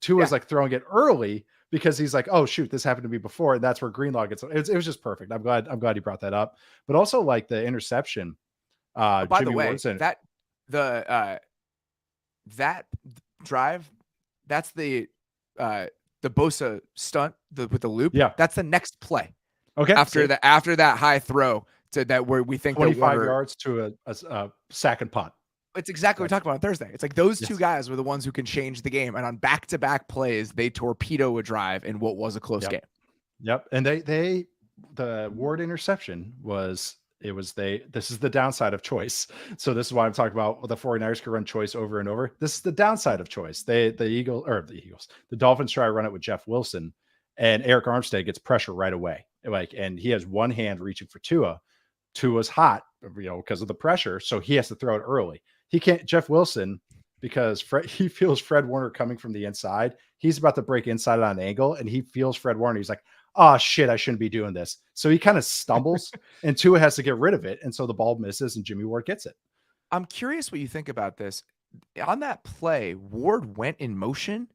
Tua is like throwing it early because he's like, oh shoot, this happened to me before, and that's where Greenlaw gets it. Was just perfect. I'm glad he brought that up. But also like the interception.
By
Jimmy
the way,
Wilson,
that drive, that's the Bosa stunt with the loop.
Yeah,
that's the next play.
Okay,
after that high throw. To that where we think
25 yards to a sack and punt.
It's exactly what we talked about on Thursday. It's like those two guys were the ones who can change the game. And on back-to-back plays, they torpedo a drive in what was a close game.
Yep. And the Ward interception this is the downside of choice. So this is why I'm talking about the 49ers could run choice over and over. This is the downside of choice. The Dolphins try to run it with Jeff Wilson, and Eric Armstead gets pressure right away. And he has one hand reaching for Tua. Tua's hot, because of the pressure. So he has to throw it early. He can't, Jeff Wilson, because he feels Fred Warner coming from the inside. He's about to break inside on an angle, and he feels Fred Warner. He's like, oh shit, I shouldn't be doing this. So he kind of stumbles and Tua has to get rid of it. And so the ball misses and Jimmy Ward gets it.
I'm curious what you think about this. On that play, Ward went in motion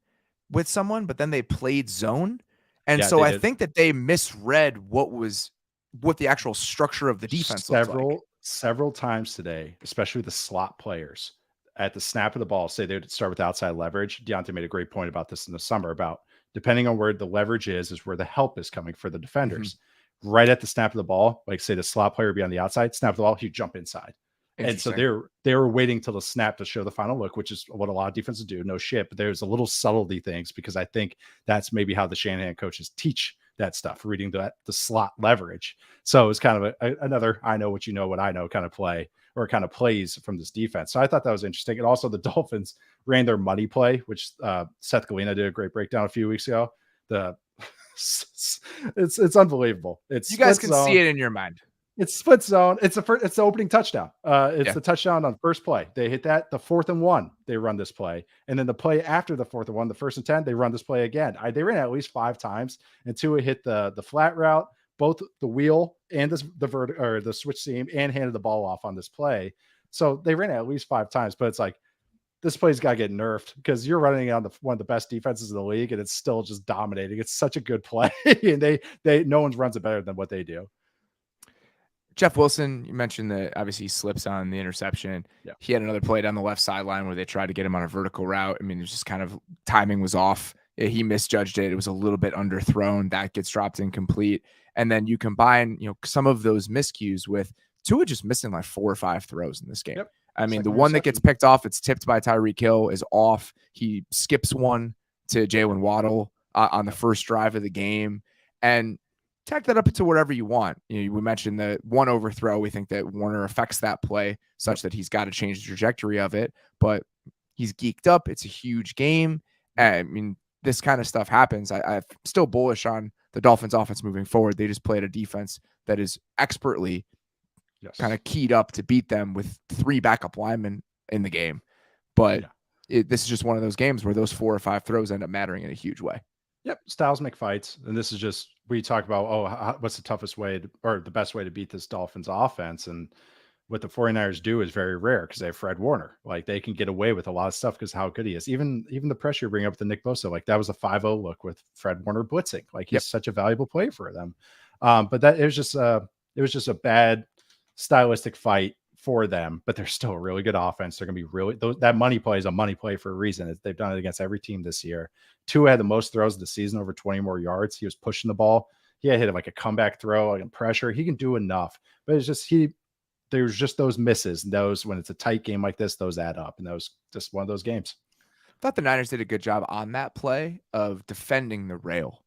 with someone, but then they played zone. And so I think that they misread what the actual structure of the defense looks like.
Several times today, especially the slot players at the snap of the ball, say they would start with outside leverage. Deontay made a great point about this in the summer about depending on where the leverage is where the help is coming for the defenders. Mm-hmm. Right at the snap of the ball, like say the slot player would be on the outside, snap the ball, you jump inside. And so they were waiting till the snap to show the final look, which is what a lot of defenses do. No shit, but there's a little subtlety things because I think that's maybe how the Shanahan coaches teach that stuff, reading the slot leverage. So it's kind of another I know what you know what I know kind of play or kind of plays from this defense. So I thought that was interesting. And also the Dolphins ran their money play, which Seth Galina did a great breakdown a few weeks ago. It's unbelievable.
You guys can see it in your mind.
It's split zone. It's the opening touchdown. It's the touchdown on first play. They hit that. The 4th and 1, they run this play. And then the play after the 4th and 1, the 1st and 10, they run this play again. They ran it at least 5 times. And Tua hit the flat route, both the wheel and the switch seam, and handed the ball off on this play. So they ran it at least 5 times. But it's like this play's got to get nerfed because you're running on one of the best defenses in the league, and it's still just dominating. It's such a good play, and no one runs it better than what they do.
Jeff Wilson, you mentioned that obviously he slips on the interception. Yeah. He had another play down the left sideline where they tried to get him on a vertical route. I mean, it was just kind of timing was off. He misjudged it. It was a little bit underthrown. That gets dropped incomplete. And then you combine, some of those miscues with Tua just missing like 4 or 5 throws in this game. Yep. I mean, the one that gets picked off, it's tipped by Tyreek Hill, is off. He skips one to Jalen Waddle on the first drive of the game. And tack that up to whatever you want. We mentioned the one overthrow. We think that Warner affects that play such that he's got to change the trajectory of it, but he's geeked up. It's a huge game. I mean, this kind of stuff happens. I'm still bullish on the Dolphins offense moving forward. They just played a defense that is expertly kind of keyed up to beat them with 3 backup linemen in the game. But this is just one of those games where those 4 or 5 throws end up mattering in a huge way.
Yep. Styles make fights. And this is just, we talk about, what's the toughest way or the best way to beat this Dolphins offense. And what the 49ers do is very rare because they have Fred Warner. Like they can get away with a lot of stuff because how good he is. Even the pressure you bring up with the Nick Bosa, like that was a 5-0 look with Fred Warner blitzing. Like he's such a valuable play for them. But it was just a bad stylistic fight for them, but they're still a really good offense. They're going to be really, that money play is a money play for a reason. They've done it against every team this year. Tua had the most throws of the season, over 20 more yards. He was pushing the ball. He had hit like a comeback throw, like pressure. He can do enough, but it's just, there's just those misses. And those, when it's a tight game like this, those add up, and those just one of those games.
I thought the Niners did a good job on that play of defending the rail.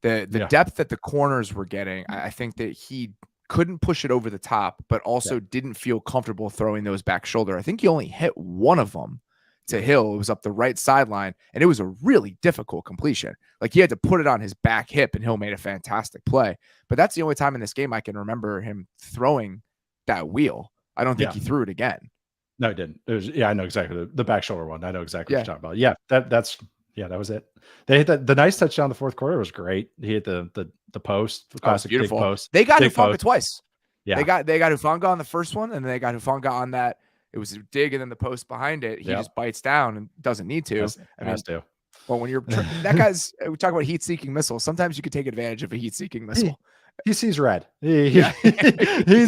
The depth that the corners were getting, I think that he couldn't push it over the top, but also didn't feel comfortable throwing those back shoulder. I think he only hit one of them to Hill. It was up the right sideline, and it was a really difficult completion. Like, he had to put it on his back hip, and Hill made a fantastic play. But that's the only time in this game I can remember him throwing that wheel. I don't think he threw it again.
No, he didn't. It was, I know exactly the back shoulder one. I know exactly what you're talking about. Yeah, that was it. They hit the nice touchdown in the fourth quarter was great. He hit the post, the classic big post.
They got Hufanga twice.
Yeah,
they got Hufanga on the first one, and then they got Hufanga on that. It was a dig, and then the post behind it. He just bites down and doesn't need to.
Has to.
Well, when you're that guy's, we talk about heat-seeking missile. Sometimes you could take advantage of a heat-seeking missile.
He sees red.
He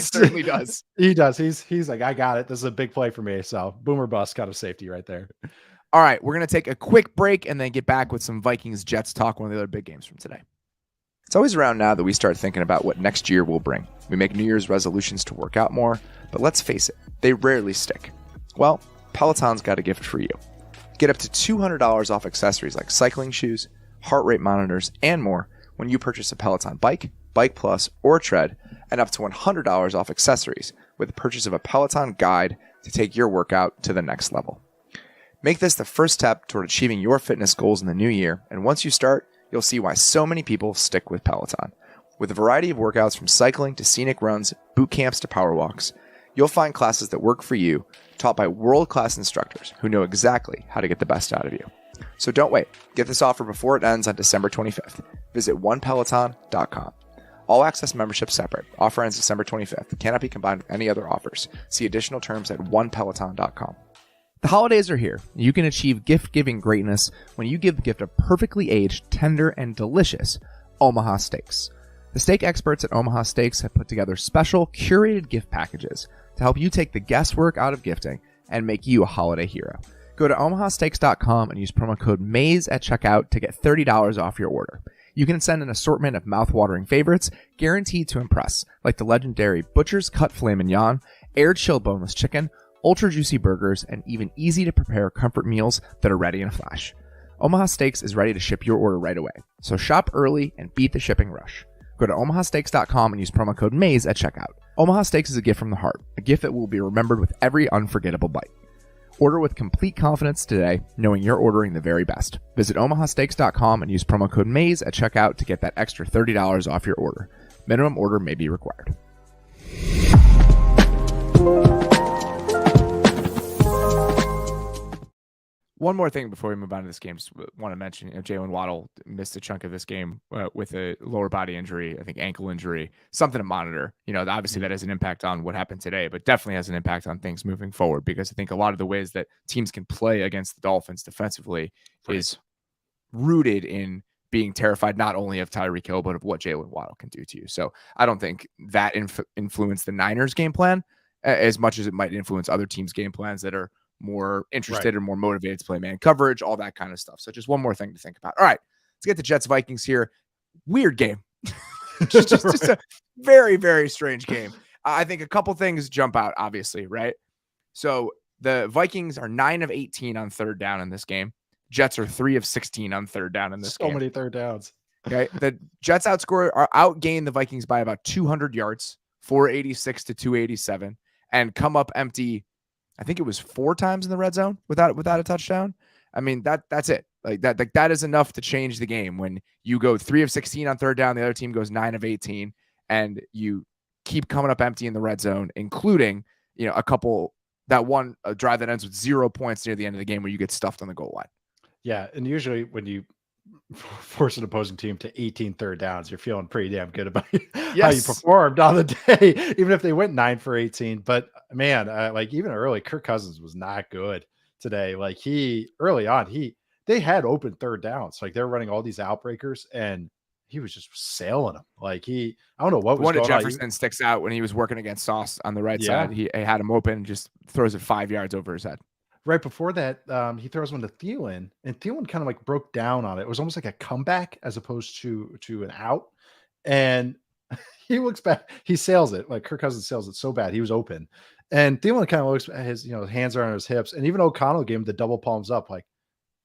certainly does.
He does. He's like, I got it. This is a big play for me. So boomer bust, kind of safety right there.
All right, we're going to take a quick break and then get back with some Vikings-Jets talk, one of the other big games from today. It's always around now that we start thinking about what next year will bring. We make New Year's resolutions to work out more, but let's face it, they rarely stick. Well, Peloton's got a gift for you. Get up to $200 off accessories like cycling shoes, heart rate monitors, and more when you purchase a Peloton bike, Bike Plus, or Tread, and up to $100 off accessories with the purchase of a Peloton guide to take your workout to the next level. Make this the first step toward achieving your fitness goals in the new year, and once you start, you'll see why so many people stick with Peloton. With a variety of workouts from cycling to scenic runs, boot camps to power walks, you'll find classes that work for you, taught by world-class instructors who know exactly how to get the best out of you. So don't wait. Get this offer before it ends on December 25th. Visit onepeloton.com. All access membership separate. Offer ends December 25th. Cannot be combined with any other offers. See additional terms at onepeloton.com. The holidays are here. You can achieve gift-giving greatness when you give the gift of perfectly aged, tender, and delicious Omaha steaks. The steak experts at Omaha Steaks have put together special, curated gift packages to help you take the guesswork out of gifting and make you a holiday hero. Go to omahasteaks.com and use promo code Mays at checkout to get $30 off your order. You can send an assortment of mouth-watering favorites guaranteed to impress, like the legendary Butcher's Cut Filet Mignon, air-chilled boneless chicken, ultra-juicy burgers, and even easy-to-prepare comfort meals that are ready in a flash. Omaha Steaks is ready to ship your order right away, so shop early and beat the shipping rush. Go to omahasteaks.com and use promo code Mays at checkout. Omaha Steaks is a gift from the heart, a gift that will be remembered with every unforgettable bite. Order with complete confidence today, knowing you're ordering the very best. Visit omahasteaks.com and use promo code Mays at checkout to get that extra $30 off your order. Minimum order may be required. One more thing before we move on to this game, just want to mention, Jalen Waddle missed a chunk of this game with a lower body injury, I think ankle injury, something to monitor. Obviously that has an impact on what happened today, but definitely has an impact on things moving forward, because I think a lot of the ways that teams can play against the Dolphins defensively is rooted in being terrified not only of Tyreek Hill, but of what Jalen Waddle can do to you. So I don't think that influenced the Niners game plan as much as it might influence other teams' game plans that are more interested or more motivated to play man coverage, all that kind of stuff. So just one more thing to think about. All right, let's get to Jets-Vikings here. Weird game. just a very, very strange game. I think a couple things jump out, obviously, right? So the Vikings are 9 of 18 on third down in this game. Jets are 3 of 16 on third down in this game.
So many third downs.
Okay. The Jets outgained the Vikings by about 200 yards, 486 to 287, and come up empty. I think it was 4 times in the red zone without a touchdown. I mean, that's it. Like that is enough to change the game when you go 3 of 16 on third down, the other team goes 9 of 18, and you keep coming up empty in the red zone, including, that one drive that ends with 0 points near the end of the game where you get stuffed on the goal line.
Yeah. And usually when you force an opposing team to 18 third downs, you're feeling pretty damn good about how you performed on the day, even if they went 9 for 18. But man, even early, Kirk Cousins was not good today. Like early on, they had open third downs. Like they're running all these outbreakers, and he was just sailing him. Like I don't know what was
One of
going on.
Jefferson sticks out when he was working against Sauce on the right side. He had him open and just throws it 5 yards over his head.
Right before that, he throws one to Thielen, and Thielen kind of like broke down on it. It was almost like a comeback as opposed to an out. And he looks back, he sails it like Kirk Cousins sails it so bad. He was open, and Thielen kind of looks at his, hands are on his hips, and even O'Connell gave him the double palms up, like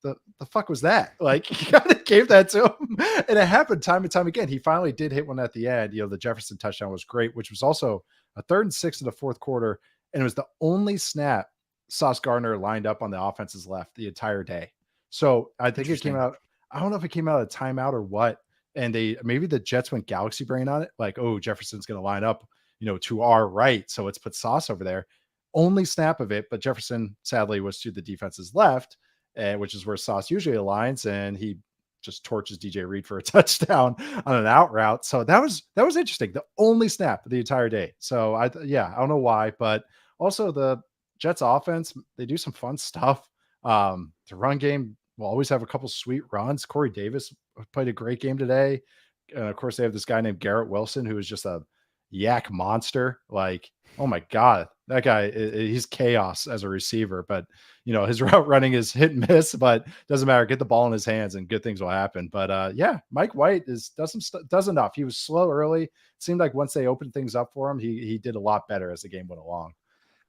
the fuck was that? Like he kind of gave that to him, and it happened time and time again. He finally did hit one at the end. The Jefferson touchdown was great, which was also a 3rd and 6 in the fourth quarter, and it was the only snap Sauce Gardner lined up on the offense's left the entire day. So I think it came out. I don't know if it came out of a timeout or what. And maybe the Jets went galaxy brain on it. Like, oh, Jefferson's going to line up, to our right. So let's put Sauce over there. Only snap of it. But Jefferson sadly was to the defense's left, which is where Sauce usually aligns. And he just torches DJ Reed for a touchdown on an out route. So that was interesting. The only snap of the entire day. So I don't know why, but also the Jets offense, they do some fun stuff. The run game will always have a couple sweet runs. Corey Davis played a great game today. Of course, they have this guy named Garrett Wilson, who is just a yak monster. Like, oh my God, that guy, he's chaos as a receiver, but his route running is hit and miss, but doesn't matter. Get the ball in his hands and good things will happen. But Mike White does enough. He was slow early. It seemed like once they opened things up for him, he did a lot better as the game went along.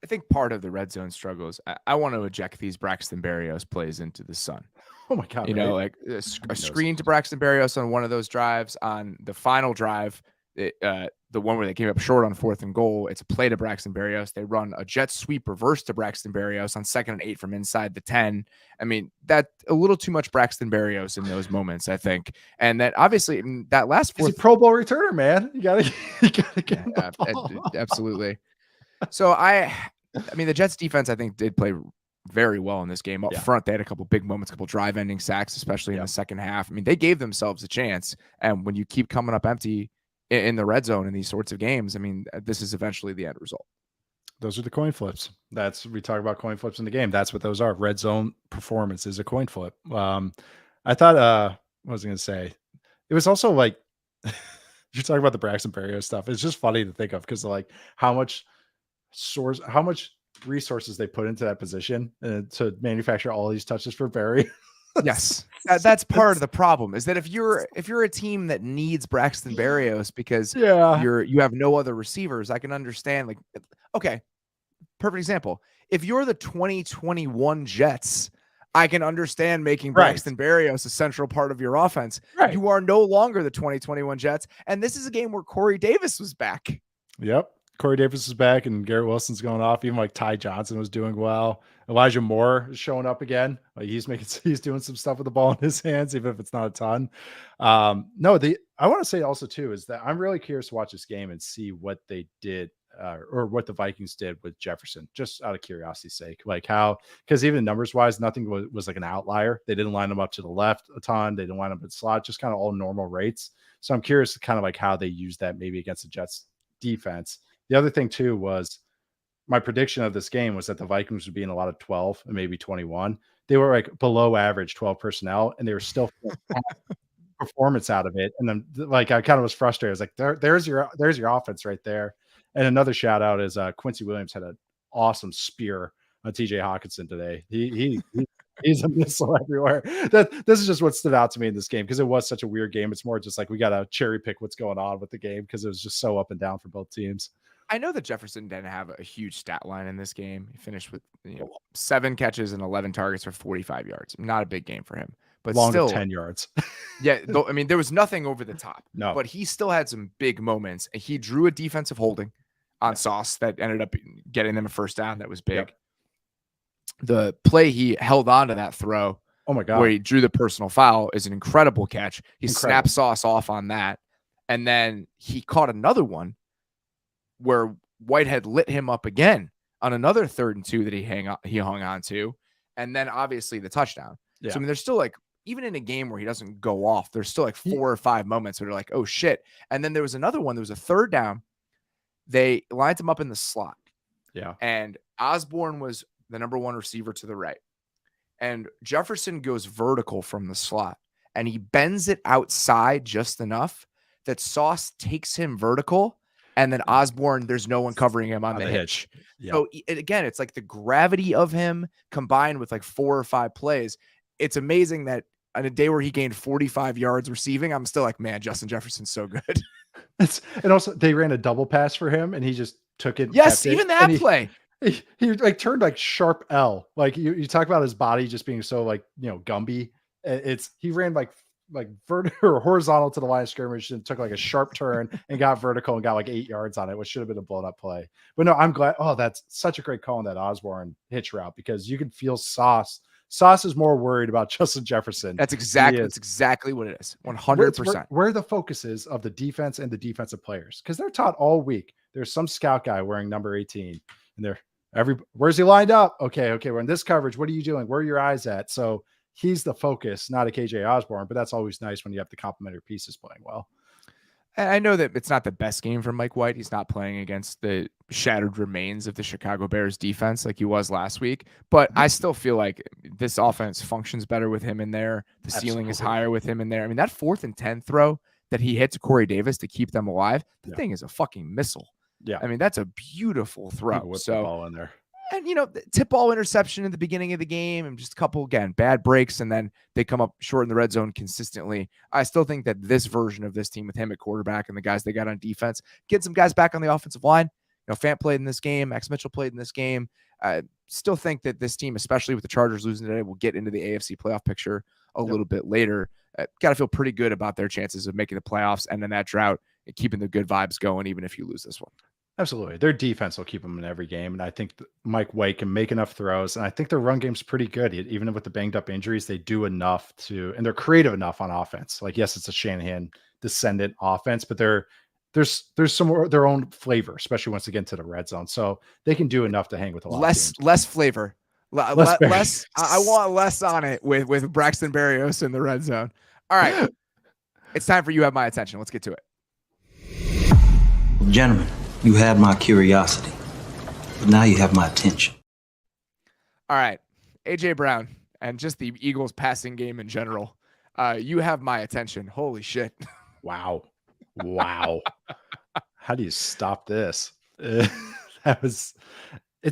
I think part of the red zone struggles, I want to eject these Braxton Berrios plays into the sun.
Oh my God.
Like a screen to Braxton Berrios on one of those drives. On the final drive, the one where they came up short on 4th and goal, it's a play to Braxton Berrios. They run a jet sweep reverse to Braxton Berrios on 2nd and 8 from inside the 10. I mean, that a little too much Braxton Berrios in those moments, I think. And that obviously in that last
fourth, he's a Pro Bowl returner, man. You gotta get
absolutely. So I mean, the Jets defense, I think, did play very well in this game. Up front, they had a couple big moments, a couple drive-ending sacks, especially in the second half. I mean, they gave themselves a chance. And when you keep coming up empty in the red zone in these sorts of games, I mean, this is eventually the end result.
Those are the coin flips. We talk about coin flips in the game. That's what those are. Red zone performance is a coin flip. I thought, what was I going to say? It was also like, you're talking about the Braxton Berrios stuff. It's just funny to think of because like how much resources they put into that position to manufacture all these touches for Barry.
Yes, that's part of the problem is that if you're a team that needs Braxton Berrios because you have no other receivers, I can understand. Like, okay, perfect example. If you're the 2021 Jets, I can understand making Braxton Berrios a central part of your offense. Right. You are no longer the 2021 Jets, and this is a game where Corey Davis was back.
Yep. Corey Davis is back and Garrett Wilson's going off. Even like Ty Johnson was doing well. Elijah Moore is showing up again. Like he's doing some stuff with the ball in his hands, even if it's not a ton. I want to say also too, is that I'm really curious to watch this game and see what they did or what the Vikings did with Jefferson, just out of curiosity's sake. Like because even numbers wise, nothing was like an outlier. They didn't line them up to the left a ton. They didn't line up at slot, just kind of all normal rates. So I'm curious kind of like how they use that maybe against the Jets defense. The other thing too was my prediction of this game was that the Vikings would be in a lot of 12 and maybe 21. They were like below average 12 personnel and they were still performance out of it. And then like, I kind of was frustrated. I was like, there's your offense right there. And another shout out is Quincy Williams had an awesome spear on TJ Hawkinson today. He's a missile everywhere. This is just what stood out to me in this game because it was such a weird game. It's more just like we got to cherry pick what's going on with the game because it was just so up and down for both teams.
I know that Jefferson didn't have a huge stat line in this game. He finished with 7 catches and 11 targets for 45 yards. Not a big game for him, but still
10 yards.
Yeah, I mean, there was nothing over the top.
No,
but he still had some big moments. He drew a defensive holding on Sauce that ended up getting them a first down. That was big.
Yep.
The play he held on to that throw,
oh my God,
where he drew the personal foul is an incredible catch. He snapped Sauce off on that, and then he caught another one where Whitehead lit him up again on another 3rd and 2 that he hung on to, and then obviously the touchdown. Yeah. So I mean, there's still like, even in a game where he doesn't go off, there's still like 4 or 5 moments where they're like, oh shit. And then there was another one. There was a 3rd down. They lined him up in the slot.
Yeah.
And Osborne was the number 1 receiver to the right. And Jefferson goes vertical from the slot. and he bends it outside just enough that Sauce takes him vertical, and then Osborne, there's no one covering him on the hitch.
Yeah.
So again, it's like the gravity of him combined with like 4 or 5 plays. It's amazing that on a day where he gained 45 yards receiving, I'm still like, man, Justin Jefferson's so good.
And also they ran a double pass for him and he just took it.
Yes, even that play.
He like turned like sharp L. Like you talk about his body just being so like, Gumby. He ran like vertical or horizontal to the line of scrimmage and took like a sharp turn and got vertical and got like 8 yards on it, which should have been a blown up play. But no, I'm glad. Oh, that's such a great call on that Osborne hitch route because you can feel Sauce. Sauce is more worried about Justin Jefferson.
That's exactly what it is. 100%.
Where the focus is of the defense and the defensive players, because they're taught all week. There's some scout guy wearing number 18, and where's he lined up? Okay, we're in this coverage. What are you doing? Where are your eyes at? So he's the focus, not a KJ Osborne, but that's always nice when you have the complementary pieces playing well.
I know that it's not the best game for Mike White. He's not playing against the shattered remains of the Chicago Bears defense like he was last week, but I still feel like this offense functions better with him in there. The ceiling is higher with him in there. I mean, that 4th and 10 throw that he hit to Corey Davis to keep them alive, the thing is a fucking missile.
Yeah.
I mean, that's a beautiful throw.
So the ball in there.
And, the tip ball interception in the beginning of the game and just a couple, again, bad breaks, and then they come up short in the red zone consistently. I still think that this version of this team with him at quarterback and the guys they got on defense, get some guys back on the offensive line. Fant played in this game. Max Mitchell played in this game. I still think that this team, especially with the Chargers losing today, will get into the AFC playoff picture a little bit later. Got to feel pretty good about their chances of making the playoffs and in that drought and keeping the good vibes going, even if you lose this one.
Absolutely. Their defense will keep them in every game. And I think Mike White can make enough throws. And I think their run game's pretty good. Even with the banged up injuries, they do enough and they're creative enough on offense. Like, yes, it's a Shanahan descendant offense, but there's some more their own flavor, especially once they get into the red zone. So they can do enough to hang with a lot
less flavor. Less. I want less on it with Braxton Berrios in the red zone. All right. It's time for You Have My Attention. Let's get to it.
Gentlemen, you have my curiosity, but now you have my attention.
All right. A.J. Brown and just the Eagles passing game in general. You have my attention. Holy shit.
Wow. How do you stop this? It's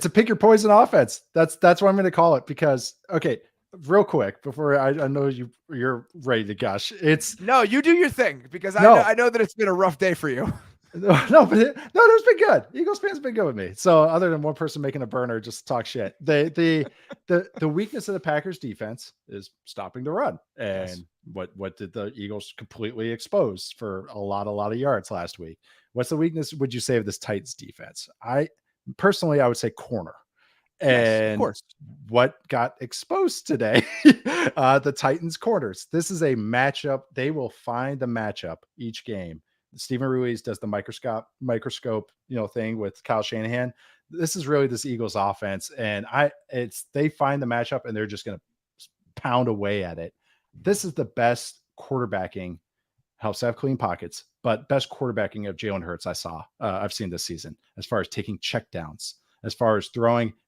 a pick your poison offense. That's what I'm going to call it because, okay, real quick before I know you're ready to gush.
No, you do your thing because I know that it's been a rough day for you.
But it's been good. Eagles fans have been good with me. So other than one person making a burner, just talk shit. The weakness of the Packers defense is stopping the run. And what did the Eagles completely expose for a lot of yards last week? What's the weakness, would you say, of this Titans defense? I would say corner. And
yes, of course,
what got exposed today, the Titans corners. This is a matchup. They will find the matchup each game. Steven Ruiz does the microscope, thing with Kyle Shanahan. This is really this Eagles offense. And they find the matchup and they're just going to pound away at it. This is the best quarterbacking, helps have clean pockets, but best quarterbacking of Jalen Hurts I've seen this season, as far as taking checkdowns, as far as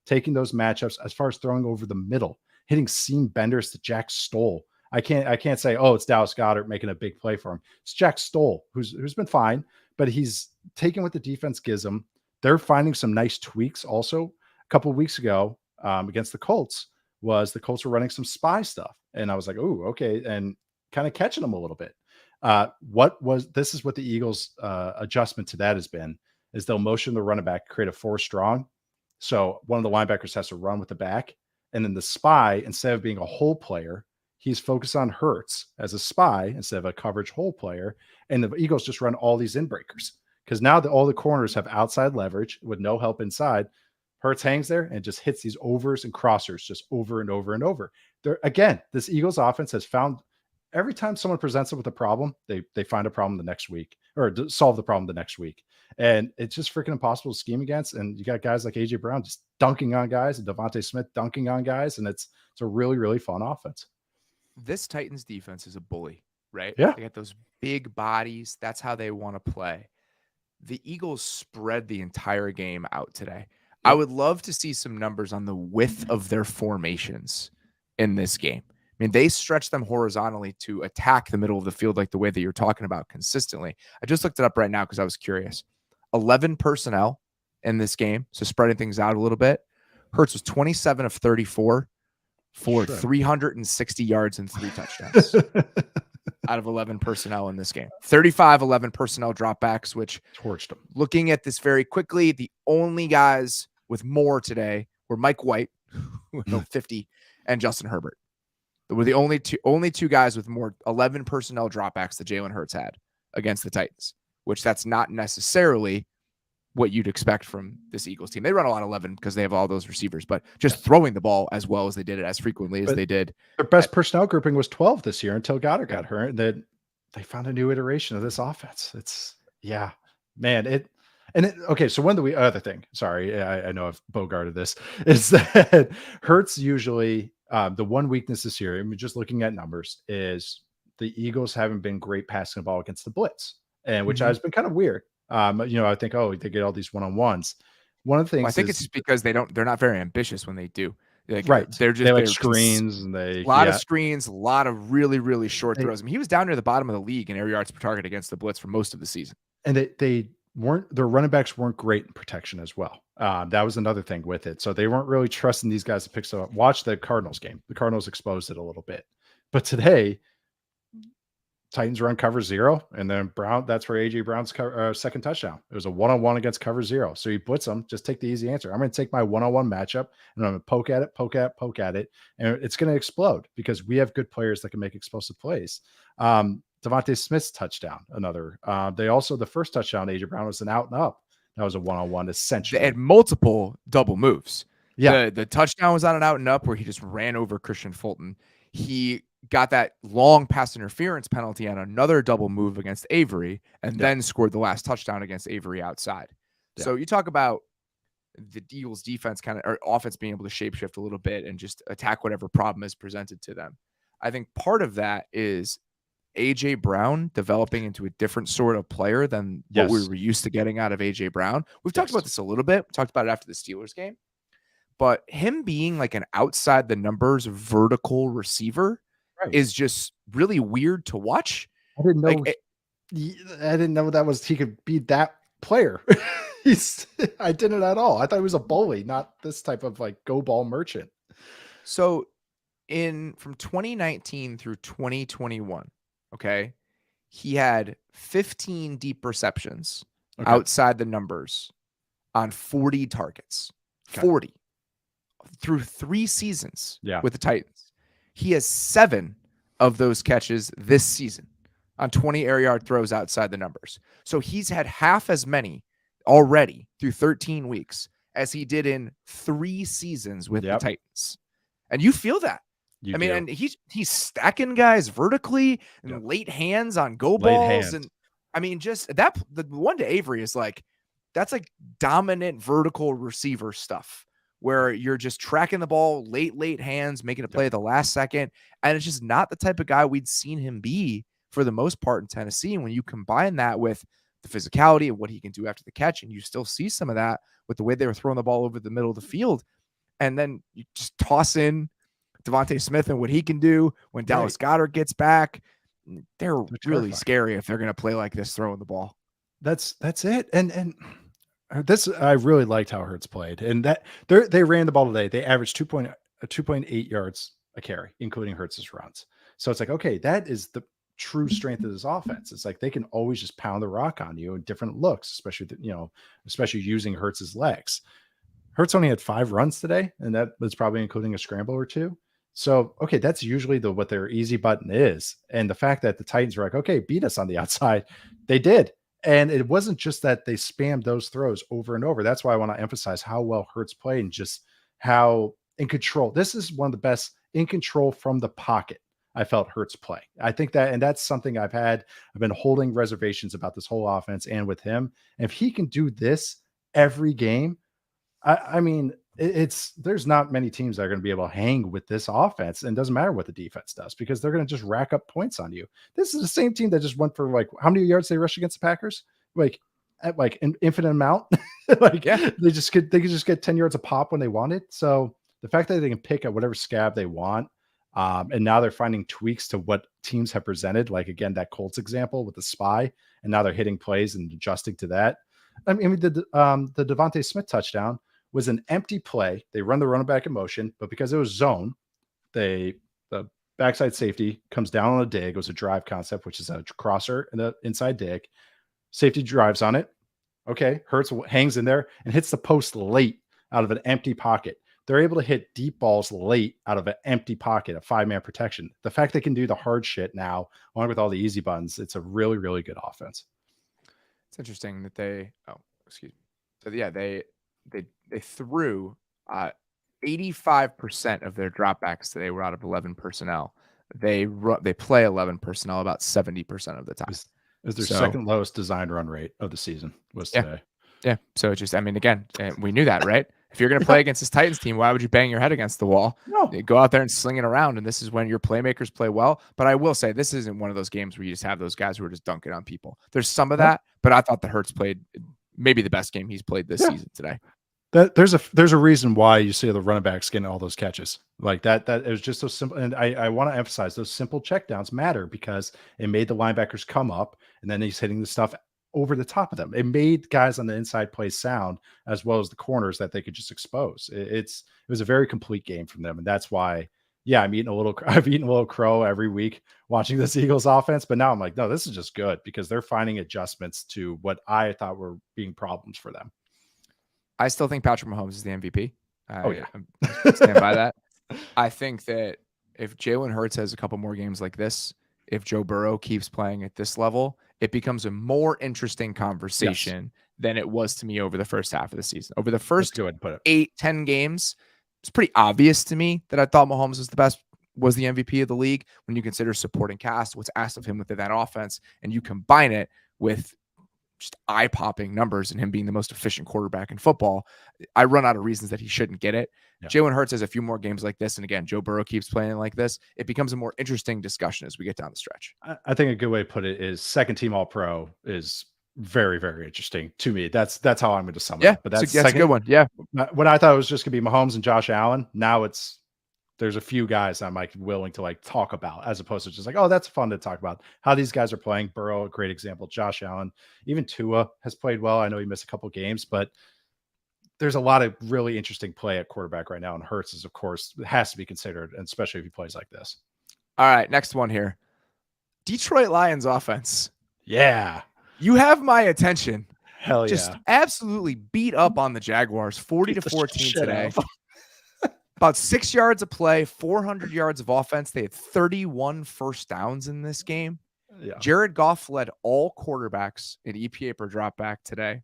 taking those matchups, as far as throwing over the middle, hitting seam benders to Jack Stoll. I can't say, it's Dallas Goedert making a big play for him. It's Jack Stoll, who's been fine, but he's taking what the defense gives him. They're finding some nice tweaks also. A couple of weeks ago against the Colts the Colts were running some spy stuff. And I was like, oh, okay. And kind of catching them a little bit. This is what the Eagles adjustment to that has been, is they'll motion the running back, create a 4 strong. So one of the linebackers has to run with the back. And then the spy, instead of being a hole player, he's focused on Hurts as a spy instead of a coverage hole player. And the Eagles just run all these in breakers because now all the corners have outside leverage with no help inside. Hurts hangs there and just hits these overs and crossers just over and over and over. Again, this Eagles offense has found every time someone presents them with a problem, they find a problem the next week or solve the problem the next week. And it's just freaking impossible to scheme against. And you got guys like A.J. Brown just dunking on guys and Devontae Smith dunking on guys. And it's a really, really fun offense.
This Titans defense is a bully, right?
Yeah.
They got those big bodies. That's how they want to play. The Eagles spread the entire game out today. I would love to see some numbers on the width of their formations in this game mean, they stretch them horizontally to attack the middle of the field like the way that you're talking about consistently. I just looked it up right now because I was curious. 11 personnel in this game, so spreading things out a little bit. Hurts was 27 of 34 for 360 yards and 3 touchdowns out of 11 personnel in this game. 11 personnel dropbacks, which
torched them.
Looking at this very quickly, the only guys with more today were Mike White, with 50, and Justin Herbert. They were the only two guys with more 11 personnel dropbacks that Jalen Hurts had against the Titans, which that's not necessarily what you'd expect from this Eagles team. They run a lot of 11 because they have all those receivers, but just throwing the ball as well as they did it, as frequently as they did.
Their best personnel grouping was 12 this year until Goddard got hurt. That they found a new iteration of this offense. Okay. So other thing, sorry, I know I've bogarted this, is that Hurts usually, the one weakness this year, I mean, just looking at numbers, is the Eagles haven't been great passing the ball against the blitz, and which has been kind of weird. I think, they get all these one-on-ones. One of the things,
I think it's because they're not very ambitious when they do.
Right.
They're
screens, and
a lot of screens, a lot of really, really short throws. I mean, he was down near the bottom of the league in air yards per target against the blitz for most of the season.
And their running backs weren't great in protection as well. That was another thing with it. So they weren't really trusting these guys to pick stuff up. Watch the Cardinals game. The Cardinals exposed it a little bit. But today, Titans run cover 0, and then Brown, that's where AJ Brown's second touchdown. It was a one-on-one against cover 0. So he puts them, just take the easy answer. I'm going to take my one-on-one matchup, and I'm going to poke at it, and it's going to explode because we have good players that can make explosive plays. Devontae Smith's touchdown, another. The first touchdown, AJ Brown, was an out and up. That was a one-on-one, essentially.
They had multiple double moves.
Yeah.
The touchdown was on an out and up where he just ran over Christian Fulton. He got that long pass interference penalty on another double move against Avery, and then scored the last touchdown against Avery outside. Yeah. So you talk about the Eagles defense or offense being able to shapeshift a little bit and just attack whatever problem is presented to them. I think part of that is AJ Brown developing into a different sort of player than what we were used to getting out of AJ Brown. We've talked about this a little bit. We talked about it after the Steelers game, but him being like an outside the numbers vertical receiver is just really weird to watch.
I didn't know. I didn't know that was he could be that player. I didn't at all. I thought he was a bully, not this type of like go ball merchant.
So from 2019 through 2021, okay, he had 15 deep receptions outside the numbers on 40 targets. 40 through 3 seasons with the Titans. He has 7 of those catches this season on 20 air yard throws outside the numbers. So he's had half as many already through 13 weeks as he did in 3 seasons with the Titans. And you feel that. And he's stacking guys vertically and late hands on go balls. And I mean, just that the one to Avery is like, that's like dominant vertical receiver stuff, where you're just tracking the ball, late hands, making a play at the last second. And it's just not the type of guy we'd seen him be for the most part in Tennessee. And when you combine that with the physicality and what he can do after the catch, and you still see some of that with the way they were throwing the ball over the middle of the field. And then you just toss in Devontae Smith and what he can do when Dallas Goedert gets back. They're really scary if they're going to play like this, throwing the ball.
That's it. And this, I really liked how Hurts played, and that they ran the ball today. They averaged 2.8 yards a carry, including Hurts's runs. So it's like, okay, that is the true strength of this offense. It's like they can always just pound the rock on you in different looks, especially using Hurts's legs. Hurts only had 5 runs today, and that was probably including a scramble or 2. So, okay, that's usually what their easy button is. And the fact that the Titans were like, okay, beat us on the outside, they did. And it wasn't just that they spammed those throws over and over. That's why I want to emphasize how well Hurts played and just how in control. This is one of the best in control from the pocket I felt Hurts play. I think that, and that's something I've been holding reservations about this whole offense and with him. And if he can do this every game, I mean, there's not many teams that are going to be able to hang with this offense, and it doesn't matter what the defense does because they're going to just rack up points on you. This is the same team that just went for how many yards they rushed against the Packers? At an infinite amount. They could just get 10 yards a pop when they wanted. So the fact that they can pick at whatever scab they want, And now they're finding tweaks to what teams have presented. Like, again, that Colts example with the spy, and now they're hitting plays and adjusting to that. I mean, the Devontae Smith touchdown was an empty play. They run the running back in motion, but because it was zone, the backside safety comes down on a dig. It was a drive concept, which is a crosser and the inside dig. Safety drives on it. Okay, Hurts hangs in there and hits the post late out of an empty pocket. They're able to hit deep balls late out of an empty pocket, a 5-man protection. The fact they can do the hard shit now, along with all the easy buttons, it's a really, really good offense.
It's interesting that they threw 85% of their dropbacks today were out of 11 personnel. They play 11 personnel about 70% of the time.
Is their second lowest design run rate of the season was today.
Yeah. So it's just, I mean, again, we knew that, right? If you're going to play against this Titans team, why would you bang your head against the wall?
No.
You go out there and sling it around, and this is when your playmakers play well. But I will say, this isn't one of those games where you just have those guys who are just dunking on people. There's some of that, but I thought the Hurts played maybe the best game he's played this season today.
There's a reason why you see the running backs getting all those catches like that. That it was just so simple. And I want to emphasize those simple checkdowns matter because it made the linebackers come up, and then he's hitting the stuff over the top of them. It made guys on the inside play sound as well as the corners that they could just expose. It was a very complete game from them. And that's why, I've eaten a little crow every week watching this Eagles offense, but now I'm like, no, this is just good because they're finding adjustments to what I thought were being problems for them.
I still think Patrick Mahomes is the MVP.
I
stand by that. I think that if Jalen Hurts has a couple more games like this, if Joe Burrow keeps playing at this level, it becomes a more interesting conversation than it was to me over the first half of the season. Over the first 8-10 games, it's pretty obvious to me that I thought Mahomes was the MVP of the league when you consider supporting cast, what's asked of him within that offense, and you combine it with just eye-popping numbers and him being the most efficient quarterback in football. I run out of reasons that he shouldn't get it. Yeah. Jalen Hurts has a few more games like this, and again, Joe Burrow keeps playing like this. It becomes a more interesting discussion as we get down the stretch.
I think a good way to put it is second team All-Pro is very, very interesting to me. That's how I'm going to sum it up. But that's
a good one. Yeah.
When I thought it was just going to be Mahomes and Josh Allen, now there's a few guys I'm like willing to like talk about as opposed to just like, oh, that's fun to talk about how these guys are playing. Burrow, a great example. Josh Allen, even Tua has played well. I know he missed a couple games, but there's a lot of really interesting play at quarterback right now. And Hurts is, of course, has to be considered, and especially if he plays like this.
All right. Next one here. Detroit Lions offense.
Yeah.
You have my attention.
Hell yeah.
Just absolutely beat up on the Jaguars 40-14 today. About 6 yards of play, 400 yards of offense. They had 31 first downs in this game. Yeah. Jared Goff led all quarterbacks in EPA per dropback today.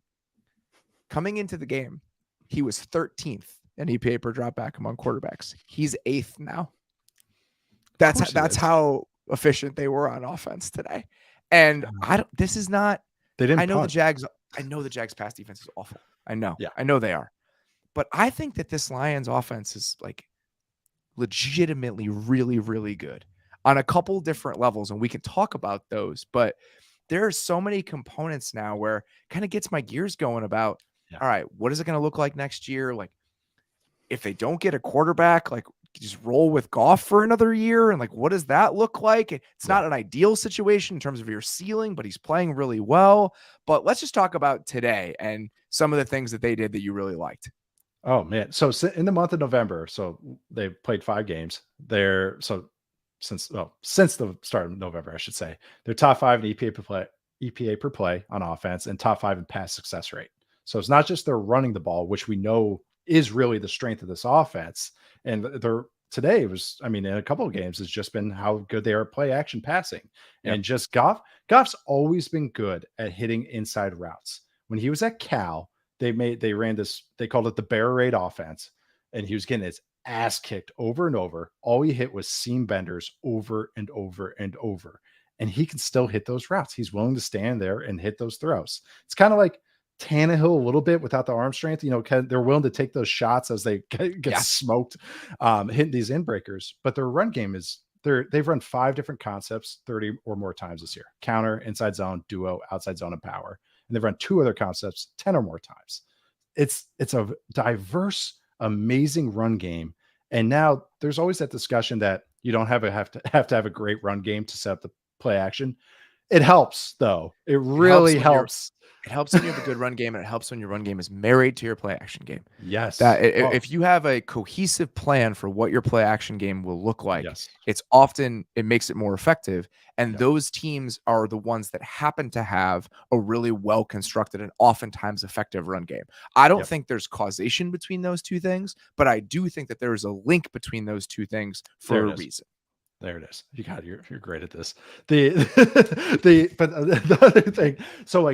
Coming into the game, he was 13th in EPA per dropback among quarterbacks. He's 8th now. That's how efficient they were on offense today. And I know the Jags pass defense is awful. I know. Yeah. I know they are. But I think that this Lions offense is like legitimately really, really good on a couple different levels. And we can talk about those, but there are so many components now where it kind of gets my gears going about, all right, what is it going to look like next year? Like if they don't get a quarterback, like just roll with Goff for another year. And like, what does that look like? It's not an ideal situation in terms of your ceiling, but he's playing really well. But let's just talk about today and some of the things that they did that you really liked.
Oh man. So in the month of November, so they played 5 games there. So since the start of November, I should say, they're top 5 in EPA per play on offense and top 5 in pass success rate. So it's not just they're running the ball, which we know is really the strength of this offense. And today was, in a couple of games, has just been how good they are at play action passing. Yep. And just Goff's always been good at hitting inside routes. When he was at Cal, they ran this, they called it the bear raid offense, and he was getting his ass kicked over and over. All he hit was seam benders over and over and over. And he can still hit those routes. He's willing to stand there and hit those throws. It's kind of like Tannehill a little bit without the arm strength. They're willing to take those shots as they get smoked, hitting these inbreakers. But their run game is they've run 5 different concepts 30 or more times this year: counter, inside zone, duo, outside zone, and power. And they've run 2 other concepts 10 or more times. It's a diverse, amazing run game. And now there's always that discussion that, You don't have to have a great run game to set up the play action. It helps though. It really helps.
It helps when you have a good run game, and it helps when your run game is married to your play action game.
Yes.
If you have a cohesive plan for what your play action game will look like,
yes.
it makes it more effective. And those teams are the ones that happen to have a really well constructed and oftentimes effective run game. I don't think there's causation between those two things, but I do think that there is a link between those two things for a reason.
There it is. You're great at this. But the other thing. So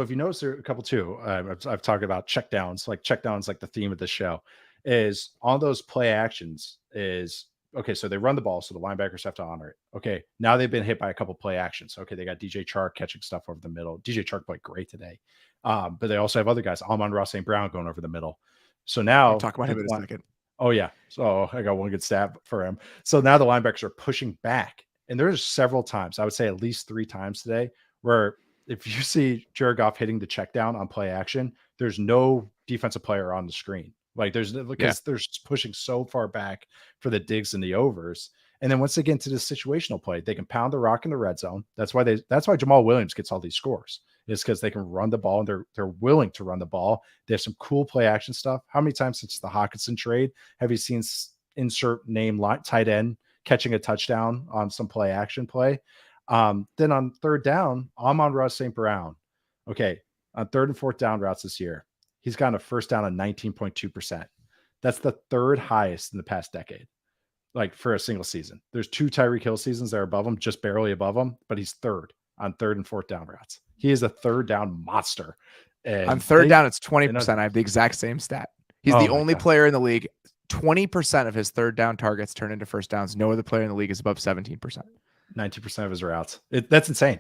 if you notice there are a couple too, I've talked about checkdowns. Like checkdowns, like the theme of the show is on those play actions is okay. So they run the ball, so the linebackers have to honor it. Okay, now they've been hit by a couple play actions. Okay, they got DJ Chark catching stuff over the middle. DJ Chark played great today, but they also have other guys. Amon-Ra St. Brown going over the middle. So now
we'll talk about him in a second.
Oh, yeah. So I got one good stat for him. So now the linebackers are pushing back. And there's several times, I would say at least 3 times today, where if you see Jared Goff hitting the check down on play action, there's no defensive player on the screen. Like because they're pushing so far back for the digs and the overs. And then once they get into this situational play, they can pound the rock in the red zone. That's why Jamal Williams gets all these scores. Is because they can run the ball and they're willing to run the ball. They have some cool play action stuff. How many times since the Hawkinson trade have you seen insert name tight end catching a touchdown on some play action play? Then on third down, Amon-Ra St. Brown. Okay, on third and fourth down routes this year, he's gotten a first down on 19.2%. That's the third highest in the past decade. Like for a single season. There's 2 Tyreek Hill seasons that are above him, just barely above him, but he's third on third and fourth down routes. He is a third down monster. And
on third down, it's 20%. I have the exact same stat. He's the only player in the league. 20% of his third down targets turn into first downs. No other player in the league is above 17%.
90% of his routes. That's insane.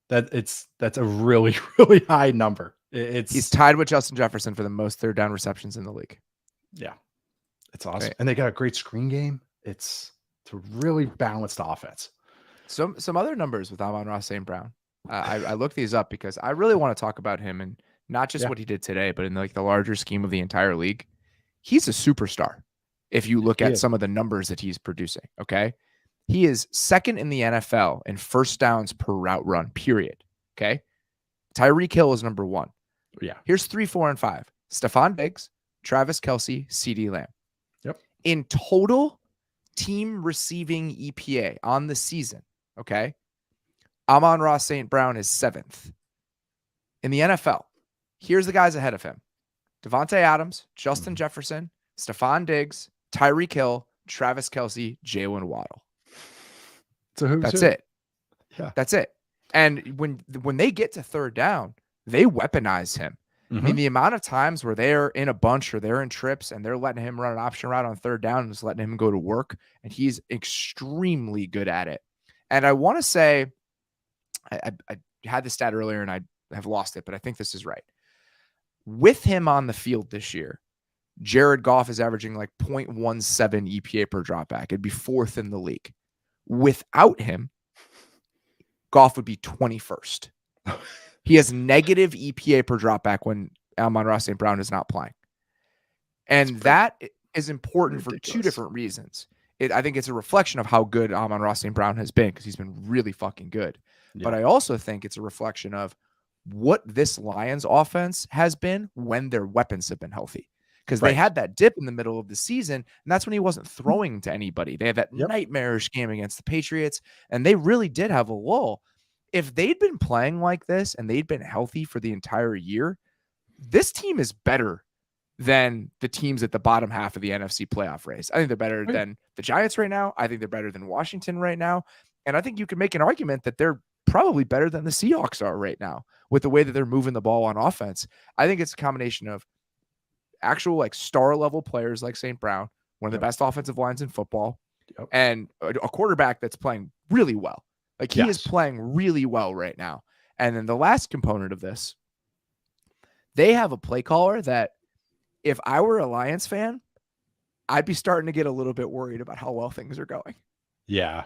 That's a really, really high number.
He's tied with Justin Jefferson for the most third down receptions in the league.
Yeah. It's awesome. Right. And they got a great screen game. It's a really balanced offense.
Some other numbers with Amon-Ra St. Brown. I looked these up because I really want to talk about him and not just what he did today, but in like the larger scheme of the entire league. He's a superstar. If you look at some of the numbers that he's producing, okay, he is second in the NFL in first downs per route run. Period. Okay, Tyreek Hill is number 1.
Yeah.
Here's 3, 4, and 5: Stephon Diggs, Travis Kelce, CeeDee Lamb.
Yep.
In total team receiving EPA on the season, okay, Amon-Ra St. Brown is 7th. In the NFL, here's the guys ahead of him: Devontae Adams, Justin Jefferson, Stephon Diggs, Tyreek Hill, Travis Kelce, Jalen Waddle.
So
that's it.
Yeah.
That's it. And when they get to third down, they weaponize him. I mean, the amount of times where they're in a bunch or they're in trips and they're letting him run an option route on third down and just letting him go to work, and he's extremely good at it. And I want to say, I had the stat earlier and I have lost it, but I think this is right. With him on the field this year, Jared Goff is averaging like 0.17 EPA per dropback. It'd be 4th in the league. Without him, Goff would be 21st. He has negative EPA per dropback when Amon-Ra St. Brown is not playing. And that is important for 2 different reasons. I think it's a reflection of how good Amon-Ra St. Brown has been, because he's been really fucking good. Yeah. But I also think it's a reflection of what this Lions offense has been when their weapons have been healthy. Because they had that dip in the middle of the season, and that's when he wasn't throwing to anybody. They had that nightmarish game against the Patriots, and they really did have a lull. If they'd been playing like this and they'd been healthy for the entire year, this team is better than the teams at the bottom half of the NFC playoff race. I think they're better than the Giants right now. I think they're better than Washington right now. And I think you can make an argument that they're probably better than the Seahawks are right now with the way that they're moving the ball on offense. I think it's a combination of actual like star level players like St. Brown, one of the best offensive lines in football, and a quarterback that's playing really well. Like he is playing really well right now. And then the last component of this, they have a play caller that if I were a Lions fan, I'd be starting to get a little bit worried about how well things are going.
Yeah.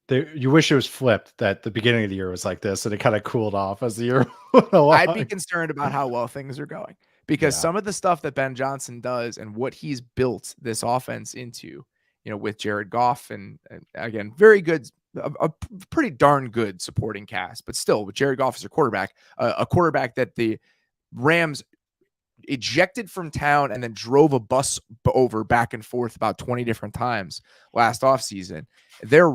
You wish it was flipped, that the beginning of the year was like this and it kind of cooled off as the year went along.
I'd be concerned about how well things are going, because some of the stuff that Ben Johnson does and what he's built this offense into with Jared Goff and again, very good, a pretty darn good supporting cast, but still with Jared Goff as a quarterback that the Rams ejected from town and then drove a bus over back and forth about 20 different times last offseason. They're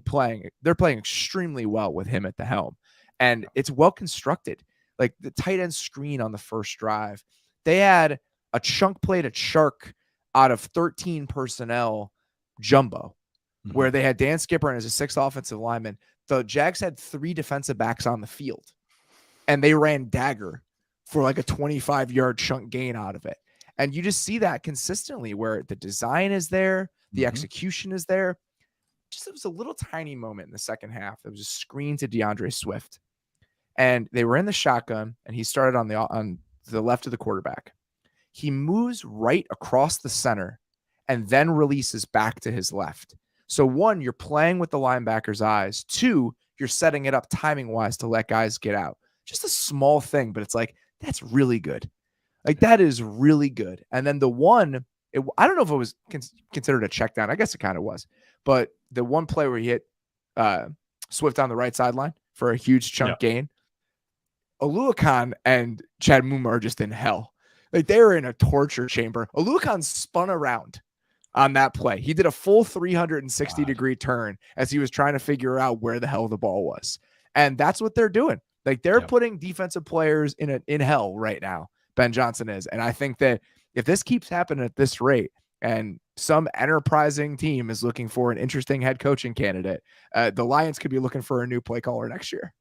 playing extremely well with him at the helm, and it's well constructed. Like the tight end screen on the first drive, they had a chunk play to Chark out of 13 personnel jumbo, where they had Dan Skipper as a 6th offensive lineman. The Jags had 3 defensive backs on the field, and they ran dagger for like a 25-yard chunk gain out of it. And you just see that consistently where the design is there, the execution is there. It was a little tiny moment in the second half. There was a screen to DeAndre Swift, and they were in the shotgun, and he started on the left of the quarterback. He moves right across the center and then releases back to his left. So 1, you're playing with the linebacker's eyes. 2, you're setting it up timing-wise to let guys get out. Just a small thing, but it's like, that's really good. Like, that is really good. And then the one, I don't know if it was considered a check down. I guess it kind of was. But the one play where he hit Swift on the right sideline for a huge chunk gain, Oluokun and Chad Muma are just in hell. Like, they were in a torture chamber. Oluokun spun around on that play. He did a full 360-degree turn as he was trying to figure out where the hell the ball was. And that's what they're doing. Like, they're putting defensive players in hell right now. Ben Johnson is. And I think that if this keeps happening at this rate and some enterprising team is looking for an interesting head coaching candidate, the Lions could be looking for a new play caller next year.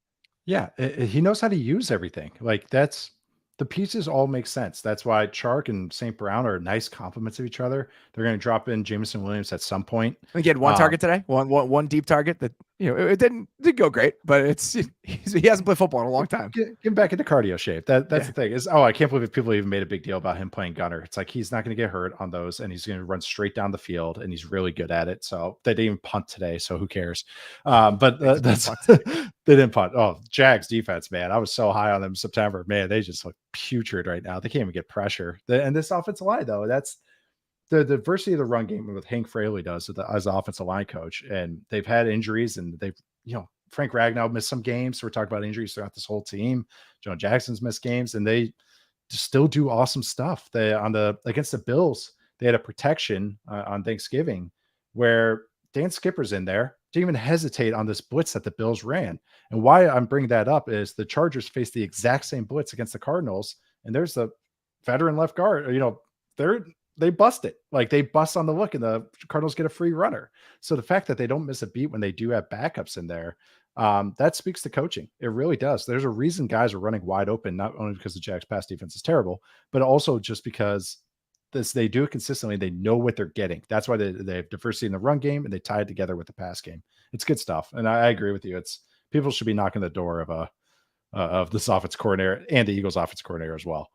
Yeah. He knows how to use everything. Like, the pieces all make sense. That's why Chark and St. Brown are nice complements of each other. They're going to drop in Jameson Williams at some point.
He had one target today, one deep target that, it didn't go great, but he hasn't played football in a long time.
Get him back into cardio shape. That's the thing is, I can't believe people even made a big deal about him playing gunner. It's like, he's not going to get hurt on those, and he's going to run straight down the field, and he's really good at it. So they didn't even punt today, so who cares? But they didn't punt. Oh, Jags defense, man. I was so high on them in September. Man, they just look putrid right now. They can't even get pressure. And this offensive line, though, that's the diversity of the run game with Hank Fraley does as the offensive line coach. And they've had injuries, and they've, Frank Ragnow missed some games. So we're talking about injuries throughout this whole team. Joe Jackson's missed games, and they still do awesome stuff. Against the Bills, they had a protection on Thanksgiving where Dan Skipper's in there. Didn't even hesitate on this blitz that the Bills ran. And why I'm bringing that up is the Chargers faced the exact same blitz against the Cardinals, and there's the veteran left guard. They bust it. Like, they bust on the look, and the Cardinals get a free runner. So the fact that they don't miss a beat when they do have backups in there, that speaks to coaching. It really does. There's a reason guys are running wide open, not only because the Jags pass defense is terrible, but also just because they do it consistently. They know what they're getting. That's why they have diversity in the run game, and they tie it together with the pass game. It's good stuff. And I agree with you. People should be knocking the door of this offense coordinator and the Eagles offense coordinator as well.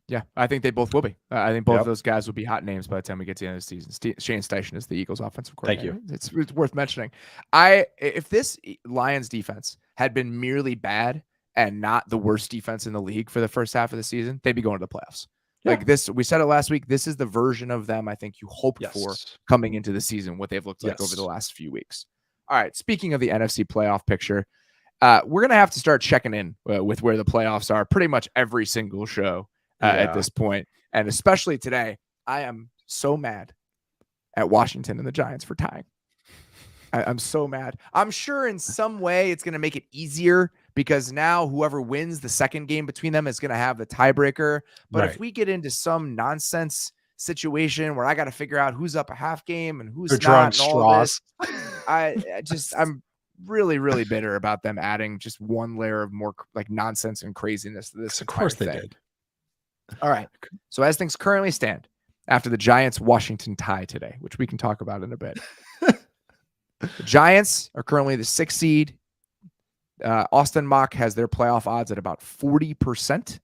Yeah, I think they both will be. I think both of those guys will be hot names by the time we get to the end of the season. Shane Steichen is the Eagles offensive coordinator.
Thank you.
It's worth mentioning. If this Lions defense had been merely bad and not the worst defense in the league for the first half of the season, they'd be going to the playoffs. Yeah. Like this, we said it last week. This is the version of them I think you hoped for coming into the season, what they've looked like over the last few weeks. All right, speaking of the NFC playoff picture, we're going to have to start checking in with where the playoffs are pretty much every single show at this point. And especially today, I am so mad at Washington and the Giants for tying. I'm so mad. I'm sure in some way it's going to make it easier because now whoever wins the second game between them is going to have the tiebreaker. But if we get into some nonsense situation where I got to figure out who's up a half game and who's not, and all this, I'm really, really bitter about them adding just one layer of more like nonsense and craziness to this.
Of course they did.
All right. So as things currently stand, after the Giants-Washington tie today, which we can talk about in a bit, the Giants are currently the 6th seed. Austin Mock has their playoff odds at about 40%.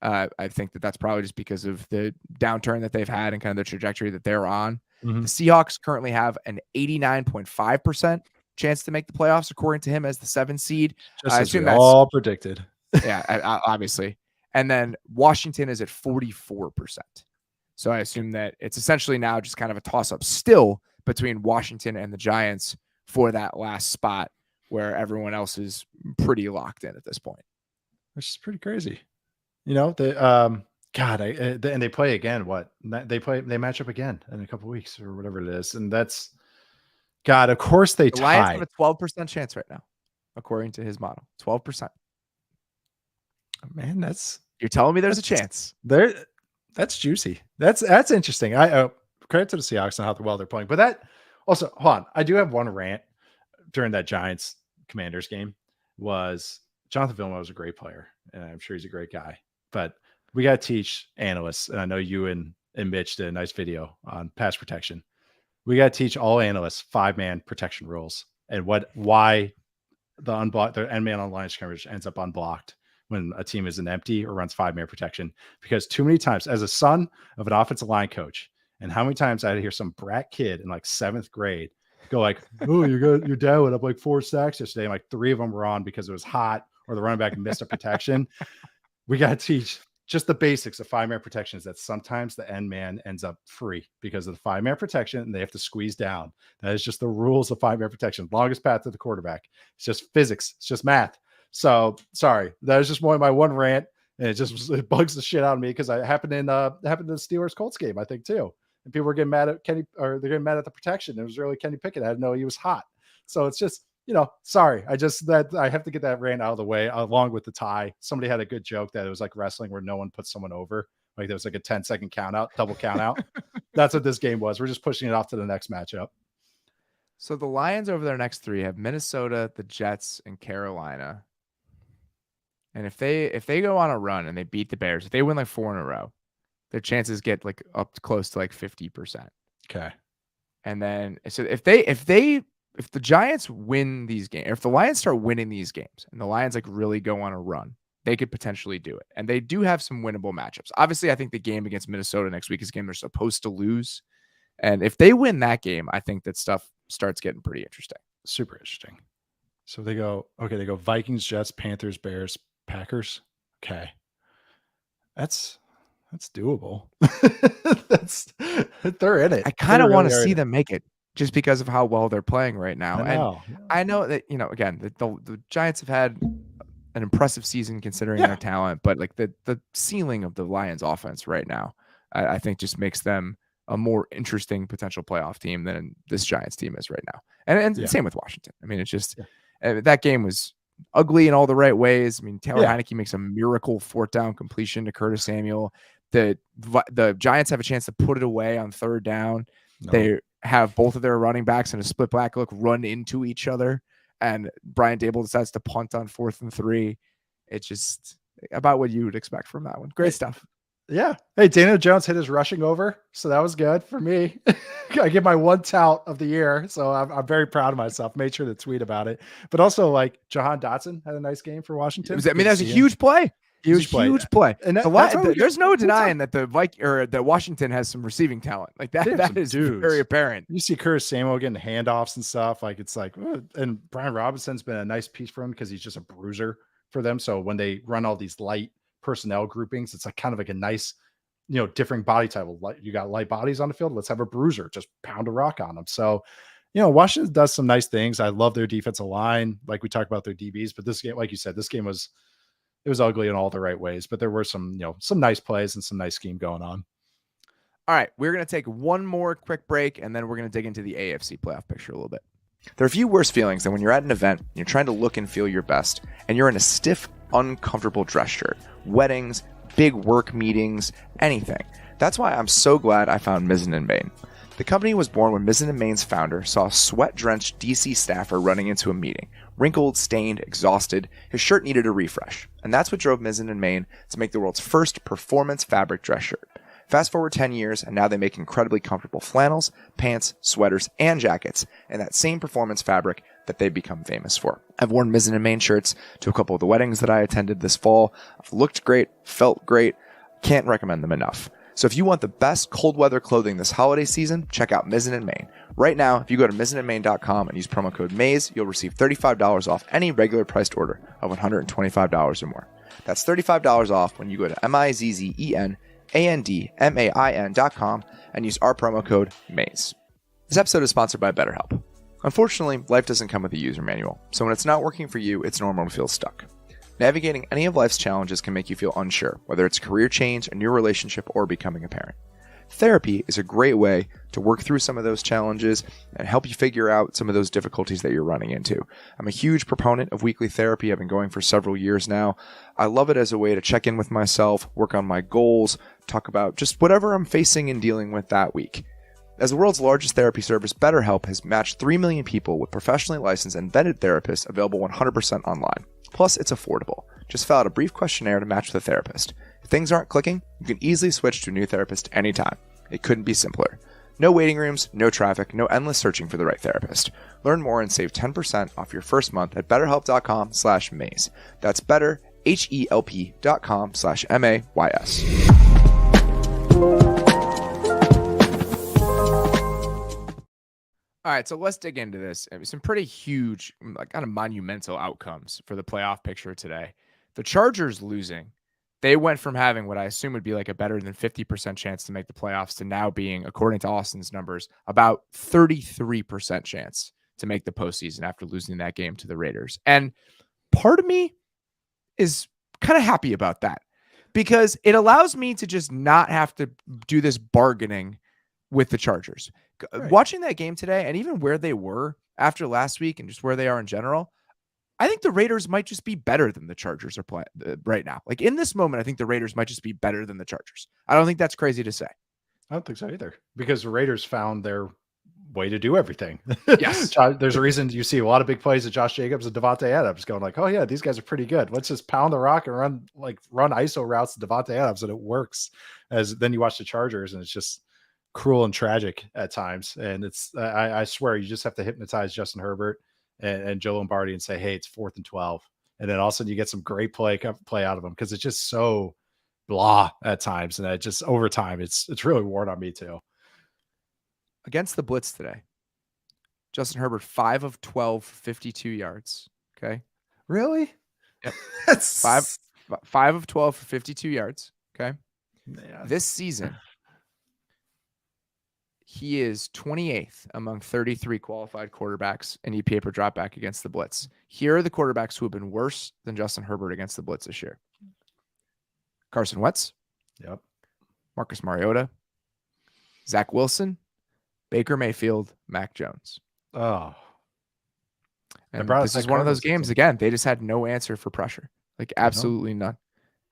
I think that's probably just because of the downturn that they've had and kind of the trajectory that they're on. Mm-hmm. The Seahawks currently have an 89.5% chance to make the playoffs, according to him, as the 7th seed.
Just as we all predicted.
Yeah, obviously. And then Washington is at 44%. So I assume that it's essentially now just kind of a toss-up still between Washington and the Giants for that last spot where everyone else is pretty locked in at this point.
Which is pretty crazy. And they play again. They match up again in a couple weeks or whatever it is. And that's, God, of course they
The Lions
tie.
have a 12% chance right now, according to his model. 12%.
Man,
you're telling me there's a chance.
That's juicy. That's interesting. Credit to the Seahawks on how well they're playing. But that also, hold on. I do have one rant during that Giants Commanders game. Was Jonathan Vilma was a great player, and I'm sure he's a great guy. But we got to teach analysts, and I know you and Mitch did a nice video on pass protection. We got to teach all analysts 5-man protection rules and why the end man on line scrimmage ends up unblocked when a team isn't empty or runs 5-man protection. Because too many times, as a son of an offensive line coach, and how many times I hear some brat kid in like 7th grade go like, "Oh, your dad went up like 4 sacks yesterday," and like 3 of them were on because it was hot or the running back missed a protection. We got to teach just the basics of 5-man protection is that sometimes the end man ends up free because of the 5-man protection and they have to squeeze down. That is just the rules of 5-man protection. Longest path to the quarterback. It's just physics. It's just math. So sorry, that was just my one rant, and it bugs the shit out of me because it happened in the Steelers Colts game, I think too. And people were getting mad at Kenny, or they're getting mad at the protection. It was really Kenny Pickett. I didn't know he was hot. So it's just, sorry. I have to get that rant out of the way along with the tie. Somebody had a good joke that it was like wrestling where no one puts someone over. Like there was like a 10-second count out, double count out. That's what this game was. We're just pushing it off to the next matchup.
So the Lions over their next 3 have Minnesota, the Jets, and Carolina. And if they go on a run and they beat the Bears, if they win like 4 in a row, their chances get like up close to like 50%.
Okay.
And then so if the Giants win these games, if the Lions start winning these games and the Lions like really go on a run, they could potentially do it. And they do have some winnable matchups. Obviously, I think the game against Minnesota next week is a game they're supposed to lose. And if they win that game, I think that stuff starts getting pretty interesting.
Super interesting. So they go Vikings, Jets, Panthers, Bears, Packers. Okay. That's doable. They're in it.
I kind of want to see them make it just because of how well they're playing right now. I know that, again, the Giants have had an impressive season considering their talent, but like the ceiling of the Lions offense right now, I think just makes them a more interesting potential playoff team than this Giants team is right now. And same with Washington. I mean, it's just that game was ugly in all the right ways. I mean, Taylor Heineke makes a miracle 4th down completion to Curtis Samuel. The Giants have a chance to put it away on 3rd down. No. They have both of their running backs in a split back look run into each other, and Brian Dable decides to punt on 4th and 3. It's just about what you would expect from that one. Great stuff.
Yeah. Hey, Daniel Jones hit his rushing over, so that was good for me. I get my 1 tout of the year, so I'm very proud of myself. Made sure to tweet about it. But also, like, Jahan Dotson had a nice game for Washington.
That was a huge play. Huge play. And there's no denying that the Washington has some receiving talent. Like that is very apparent.
You see Curtis Samuel getting handoffs and stuff. Like it's like, and Brian Robinson's been a nice piece for him because he's just a bruiser for them. So when they run all these light personnel groupings, it's like kind of like a nice, different body type. Like you got light bodies on the field. Let's have a bruiser, just pound a rock on them. So, Washington does some nice things. I love their defensive line. Like we talked about their DBs, but this game, like you said, this game was ugly in all the right ways, but there were some nice plays and some nice scheme going on.
All right. We're going to take one more quick break, and then we're going to dig into the AFC playoff picture a little bit. There are few worse feelings than when you're at an event, and you're trying to look and feel your best, and you're in a stiff, uncomfortable dress shirt. Weddings, big work meetings, anything. That's why I'm so glad I found Mays and Nate. The company was born when Mays and Nate's founder saw a sweat-drenched DC staffer running into a meeting. Wrinkled, stained, exhausted, his shirt needed a refresh. And that's what drove Mays and Nate to make the world's first performance fabric dress shirt. Fast forward 10 years, and now they make incredibly comfortable flannels, pants, sweaters, and jackets in that same performance fabric that they've become famous for. I've worn Mays and Nate shirts to a couple of the weddings that I attended this fall. I've looked great, felt great. Can't recommend them enough. So if you want the best cold weather clothing this holiday season, check out Mays and Nate. Right now, if you go to maysandnate.com and use promo code MAYS, you'll receive $35 off any regular priced order of $125 or more. That's $35 off when you go to MIZZENANDMAIN.com and use our promo code MAYS. This episode is sponsored by BetterHelp. Unfortunately, life doesn't come with a user manual, so when it's not working for you, it's normal to feel stuck. Navigating any of life's challenges can make you feel unsure, whether it's a career change, a new relationship, or becoming a parent. Therapy is a great way to work through some of those challenges and help you figure out some of those difficulties that you're running into. I'm a huge proponent of weekly therapy. I've been going for several years now. I love it as a way to check in with myself, work on my goals, talk about just whatever I'm facing and dealing with that week. As the world's largest therapy service, BetterHelp has matched 3 million people with professionally licensed and vetted therapists available 100% online. Plus, it's affordable. Just fill out a brief questionnaire to match with a therapist. If things aren't clicking, you can easily switch to a new therapist anytime. It couldn't be simpler. No waiting rooms, no traffic, no endless searching for the right therapist. Learn more and save 10% off your first month at betterhelp.com/maze. That's betterhelp.com/MAYS. All right, so let's dig into this. Some pretty huge, kind of monumental outcomes for the playoff picture today. The Chargers losing. They went from having what I assume would be like a better than 50% chance to make the playoffs to now being, according to Austin's numbers, about 33% chance to make the postseason after losing that game to the Raiders. And part of me is kind of happy about that because it allows me to just not have to do this bargaining with the Chargers. Right. Watching that game today and even where they were after last week and just where they are in general, I think the Raiders might just be better than the Chargers are playing right now. Like in this moment, I think the Raiders might just be better than the Chargers. I don't think that's crazy to say.
I don't think so either because the Raiders found their way to do everything.
Yes.
There's a reason you see a lot of big plays of Josh Jacobs and Devontae Adams going like, oh yeah, these guys are pretty good. Let's just pound the rock and run ISO routes to Devontae Adams. And it works. As then you watch the Chargers and it's just cruel and tragic at times. And it's, I swear you just have to hypnotize Justin Herbert and Joe Lombardi and say, hey, it's 4th and 12. And then all of a sudden you get some great play out of them because it's just so blah at times. And just over time, it's really worn on me too.
Against the blitz today, Justin Herbert, 5 of 12, 52 yards. Okay.
Really?
Yep. That's 5 of 12 for 52 yards. Okay. Man. This season, he is 28th among 33 qualified quarterbacks in EPA per dropback against the blitz. Here are the quarterbacks who have been worse than Justin Herbert against the blitz this year. Carson Wentz.
Yep.
Marcus Mariota. Zach Wilson. Baker Mayfield. Mac Jones.
Oh.
And this is one of those games, again, they just had no answer for pressure. Like absolutely none.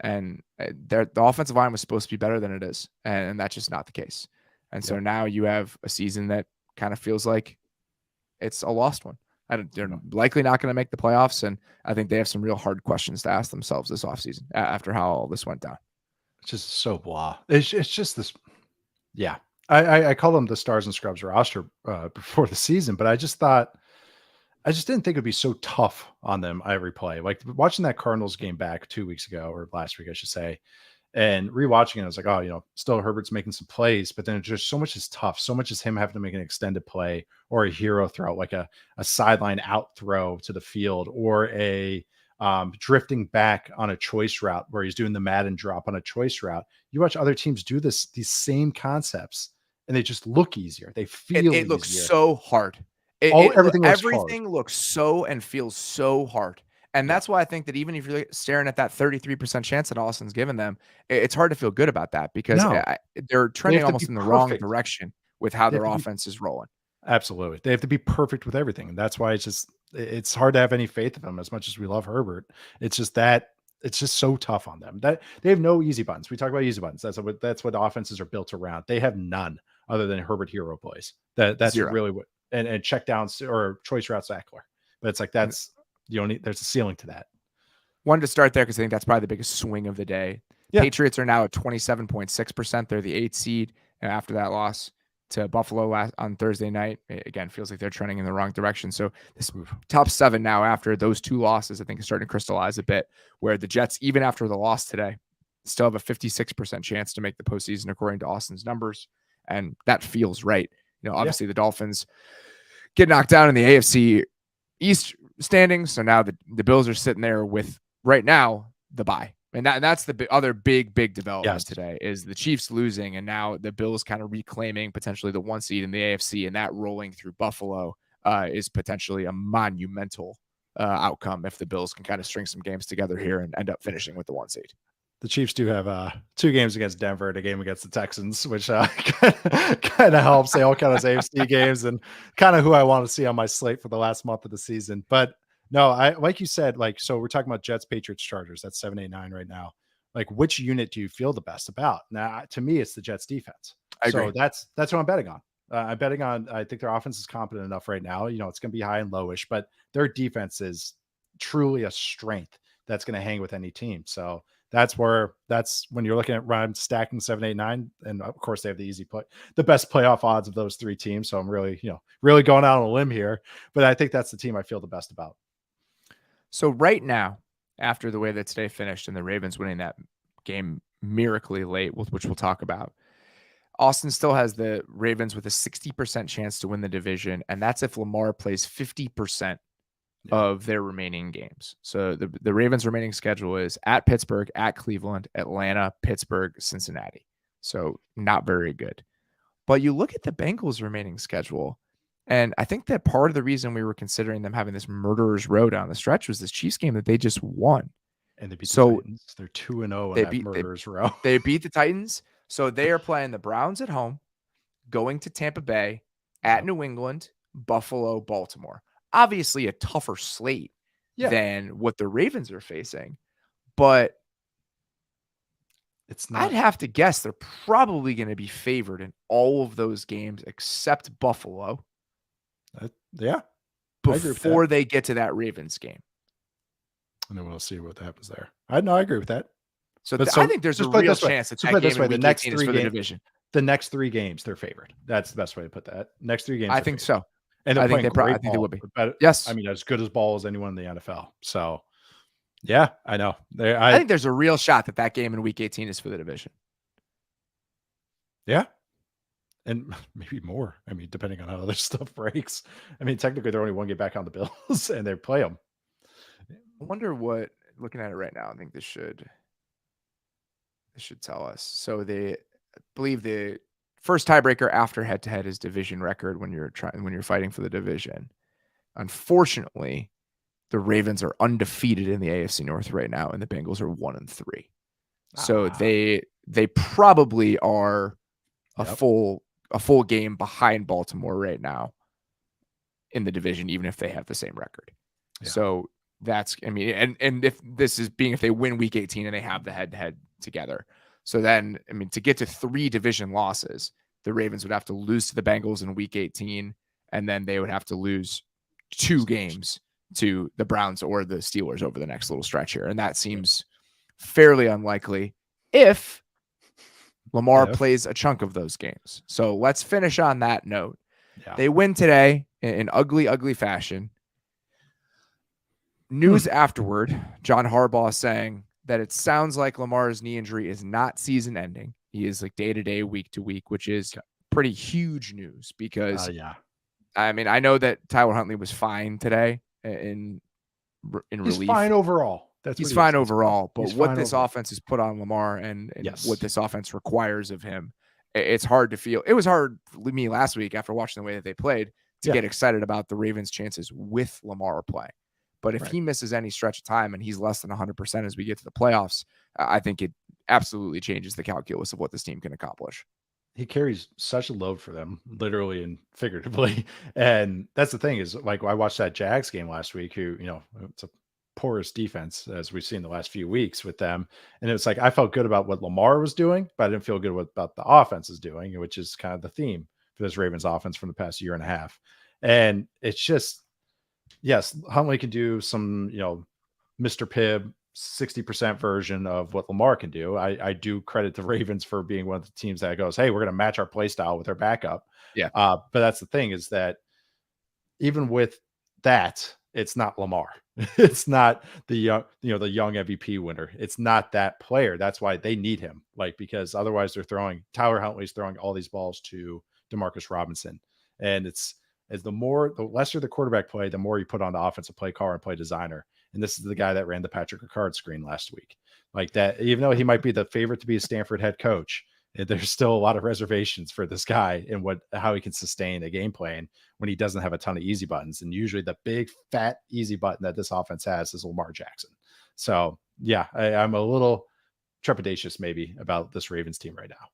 And the offensive line was supposed to be better than it is. And that's just not the case. And so now you have a season that kind of feels like it's a lost one. They're likely not going to make the playoffs. And I think they have some real hard questions to ask themselves this offseason after how all this went down.
It's just so blah. It's just this. Yeah. I call them the stars and scrubs roster before the season, but I just didn't think it'd be so tough on them every play. Like watching that Cardinals game back 2 weeks ago or last week, I should say, and rewatching it, I was like, oh, still Herbert's making some plays, but then just so much is tough. So much is him having to make an extended play or a hero throw, like a sideline out throw to the field or a drifting back on a choice route where he's doing the Madden drop on a choice route. You watch other teams do these same concepts and they just look easier. They feel
it looks so hard. Everything looks so and feels so hard. And that's why I think that even if you're staring at that 33% chance that Austin's given them, it's hard to feel good about that because they're trending almost in the wrong direction with how their offense is rolling.
Absolutely. They have to be perfect with everything. And that's why it's hard to have any faith in them as much as we love Herbert. It's just so tough on them that they have no easy buttons. We talk about easy buttons. That's what offenses are built around. They have none other than Herbert hero plays. That's Zero. Really what, and check downs or choice routes Eckler. But it's like, there's a ceiling to that.
Wanted to start there because I think that's probably the biggest swing of the day. Yeah. Patriots are now at 27.6%. They're the 8th seed after that loss to Buffalo on Thursday night. Again, feels like they're trending in the wrong direction. So this top 7 now after those 2 losses, I think is starting to crystallize a bit where the Jets, even after the loss today, still have a 56% chance to make the postseason according to Austin's numbers. And that feels right. Obviously the Dolphins get knocked down in the AFC East standings. So now the Bills are sitting there with right now the bye. And that's the other big development
Yes.
today is the Chiefs losing, and now the Bills kind of reclaiming potentially the 1 seed in the AFC, and that rolling through Buffalo is potentially a monumental outcome if the Bills can kind of string some games together here and end up finishing with the 1 seed.
The Chiefs do have 2 games against Denver and a game against the Texans, which kind of helps. They all count as AFC games and kind of who I want to see on my slate for the last month of the season. But no, I like you said, like, so we're talking about Jets, Patriots, Chargers. That's 7, 8, 9 right now. Like, which unit do you feel the best about? Now, to me, it's the Jets defense.
I agree.
So that's what I'm betting on. I'm betting on, I think their offense is competent enough right now. You know, it's going to be high and lowish, but their defense is truly a strength that's going to hang with any team. So that's when you're looking at Ryan stacking 7, 8, 9. And of course they have the best playoff odds of those 3 teams. So I'm really going out on a limb here, but I think that's the team I feel the best about.
So right now, after the way that today finished and the Ravens winning that game miraculously late, which we'll talk about, Austin still has the Ravens with a 60% chance to win the division. And that's if Lamar plays 50% of their remaining games. So the Ravens' remaining schedule is at Pittsburgh, at Cleveland, Atlanta, Pittsburgh, Cincinnati. So not very good. But you look at the Bengals' remaining schedule, and I think that part of the reason we were considering them having this murderer's row down the stretch was this Chiefs game that they just won.
And they beat the Titans. They're 2-0 in that murderer's row.
They beat the Titans. So they are playing the Browns at home, going to Tampa Bay, at New England, Buffalo, Baltimore. Obviously a tougher slate than what the Ravens are facing, but
it's not.
I'd have to guess they're probably going to be favored in all of those games except Buffalo. Before they get to that Ravens game.
And then we'll see what happens there. I agree with that.
So I think there's a real chance that game in Week 18 is for the division.
The next 3 games, they're favored. That's the best way to put that. Next 3 games.
I think so.
And
I think they would be. Yes.
I mean, as good as ball as anyone in the NFL. So, yeah, I know.
I think there's a real shot that game in Week 18 is for the division.
Yeah. And maybe more. I mean, depending on how other stuff breaks. I mean, technically, they're only 1 game back on the Bills, and they play them.
I wonder what, looking at it right now, I think this should tell us. So they believe the first tiebreaker after head-to-head is division record when you're fighting for the division. Unfortunately, the Ravens are undefeated in the AFC North right now, and the Bengals are 1-3. So they probably are a full game behind Baltimore right now in the division, even if they have the same record. Yeah. So that's, I mean, and if they win Week 18 and they have the head-to-head together. So then, I mean, to get to 3 division losses, the Ravens would have to lose to the Bengals in Week 18, and then they would have to lose 2 games to the Browns or the Steelers over the next little stretch here. And that seems fairly unlikely if Lamar plays a chunk of those games. So let's finish on that note. Yeah. They win today in ugly, ugly fashion. News afterward, John Harbaugh saying that it sounds like Lamar's knee injury is not season ending. He is like day-to-day, week-to-week, which is pretty huge news because, I mean, I know that Tyler Huntley was fine today in relief.
He's fine overall.
He's fine overall. But what this offense has put on Lamar and what this offense requires of him, it's hard to feel. It was hard for me last week after watching the way that they played to get excited about the Ravens' chances with Lamar playing. But if he misses any stretch of time and he's less than 100% as we get to the playoffs, I think it absolutely changes the calculus of what this team can accomplish.
He carries such a load for them, literally and figuratively. And that's the thing is, like, I watched that Jags game last week, who, it's a porous defense as we've seen the last few weeks with them. And it's like, I felt good about what Lamar was doing, but I didn't feel good about the offense is doing, which is kind of the theme for this Ravens offense from the past year and a half. And it's just, yes, Huntley can do some, Mr. Pibb 60% version of what Lamar can do. I do credit the Ravens for being one of the teams that goes, hey, we're going to match our play style with our backup.
Yeah.
But that's the thing is that even with that, it's not Lamar. It's not the young MVP winner. It's not that player. That's why they need him. Because otherwise Tyler Huntley's throwing all these balls to DeMarcus Robinson. And the lesser the quarterback play, the more you put on the offensive play caller and play designer. And this is the guy that ran the Patrick Ricard screen last week. like that. Even though he might be the favorite to be a Stanford head coach, there's still a lot of reservations for this guy and how he can sustain a game plan when he doesn't have a ton of easy buttons. And usually the big fat easy button that this offense has is Lamar Jackson. So yeah, I'm a little trepidatious maybe about this Ravens team right now.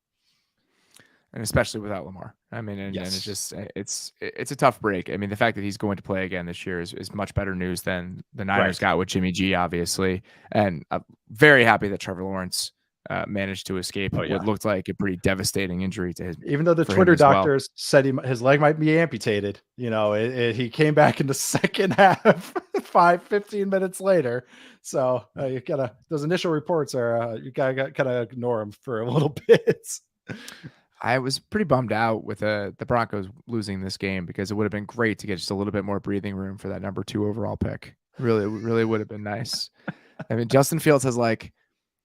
And especially without Lamar. I mean, and it's just, it's a tough break. I mean, the fact that he's going to play again this year is much better news than the Niners got with Jimmy G, obviously. And I'm very happy that Trevor Lawrence managed to escape what looked like a pretty devastating injury to his.
Even though the Twitter doctors said his leg might be amputated, he came back in the second half 15 minutes later. So you gotta, those initial reports are, you gotta kind of ignore them for a little bit.
I was pretty bummed out with the Broncos losing this game because it would have been great to get just a little bit more breathing room for that number 2 overall pick. Really would have been nice. I mean, Justin Fields has like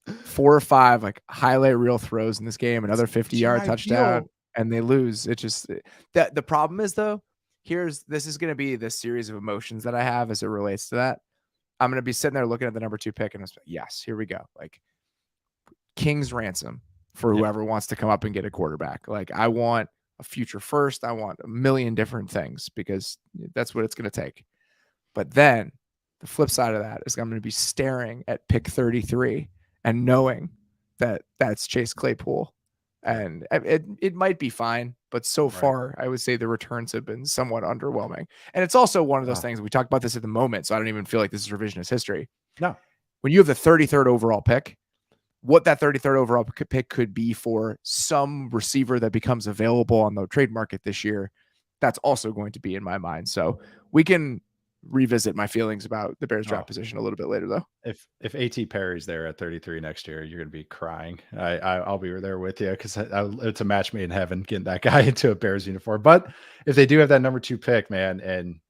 4 or 5 like highlight reel throws in this game, another 50-yard touchdown, and they lose. It just that the problem is though, this is going to be the series of emotions that I have as it relates to that. I'm going to be sitting there looking at the number 2 pick and I'm like, yes, here we go. Like King's ransom for whoever wants to come up and get a quarterback. Like I want a future first. I want a million different things because that's what it's going to take. But then the flip side of that is I'm going to be staring at pick 33 and knowing that that's Chase Claypool. And it might be fine, but so far I would say the returns have been somewhat underwhelming. And it's also one of those things, we talked about this at the moment, so I don't even feel like this is revisionist history.
No.
When you have the 33rd overall pick, what that 33rd overall pick could be for some receiver that becomes available on the trade market this year, that's also going to be in my mind. So we can revisit my feelings about the Bears draft position a little bit later, though.
If A.T. Perry's there at 33 next year, you're going to be crying. I'll be there with you because it's a match made in heaven getting that guy into a Bears uniform. But if they do have that number 2 pick, man, and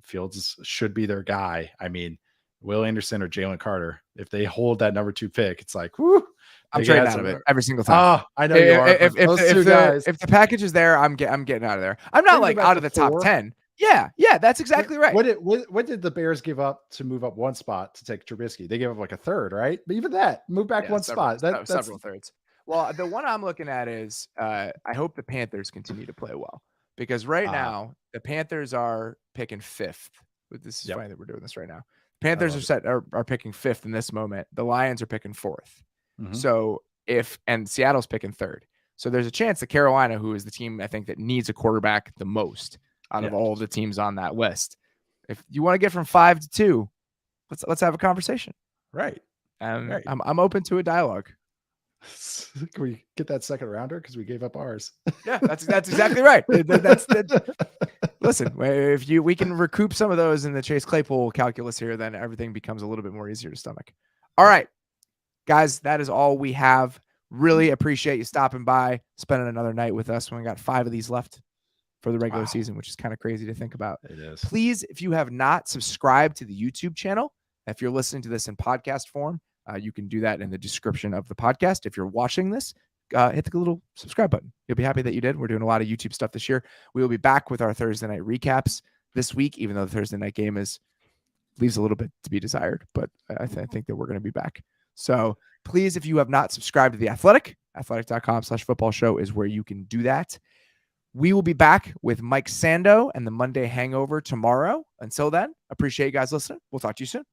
Fields should be their guy. I mean, Will Anderson or Jalen Carter, if they hold that number 2 pick, it's like, whoo,
I'm trading out of it every single time.
Oh, I know you are.
If the package is there, I'm getting out of there. I'm not like out of the top 10. Yeah, that's exactly right.
What did the Bears give up to move up 1 spot to take Trubisky? They gave up like a third, right? But even that, move back 1 spot. That's
several thirds. Well, the one I'm looking at is I hope the Panthers continue to play well because right now the Panthers are picking 5th. This is funny that we're doing this right now. Panthers are picking 5th in this moment. The Lions are picking 4th. Mm-hmm. So and Seattle's picking 3rd. So there's a chance that Carolina, who is the team I think that needs a quarterback the most out of all of the teams on that list, if you want to get from 5 to 2, let's have a conversation.
Right.
Right. I'm open to a dialogue.
Can we get that second rounder because we gave up ours?
Yeah, that's exactly right. Listen, if we can recoup some of those in the Chase Claypool calculus here, then everything becomes a little bit more easier to stomach. All right, guys, that is all we have. Really appreciate you stopping by, spending another night with us. We got 5 of these left for the regular season, which is kind of crazy to think about.
It is.
Please, if you have not subscribed to the YouTube channel, if you're listening to this in podcast form, you can do that in the description of the podcast. If you're watching this, hit the little subscribe button. You'll be happy that you did. We're doing a lot of YouTube stuff this year. We will be back with our Thursday night recaps this week, even though the Thursday night game leaves a little bit to be desired, but I think that we're going to be back. So please, if you have not subscribed to The Athletic, athletic.com/football show is where you can do that. We will be back with Mike Sando and the Monday Hangover tomorrow. Until then, appreciate you guys listening. We'll talk to you soon.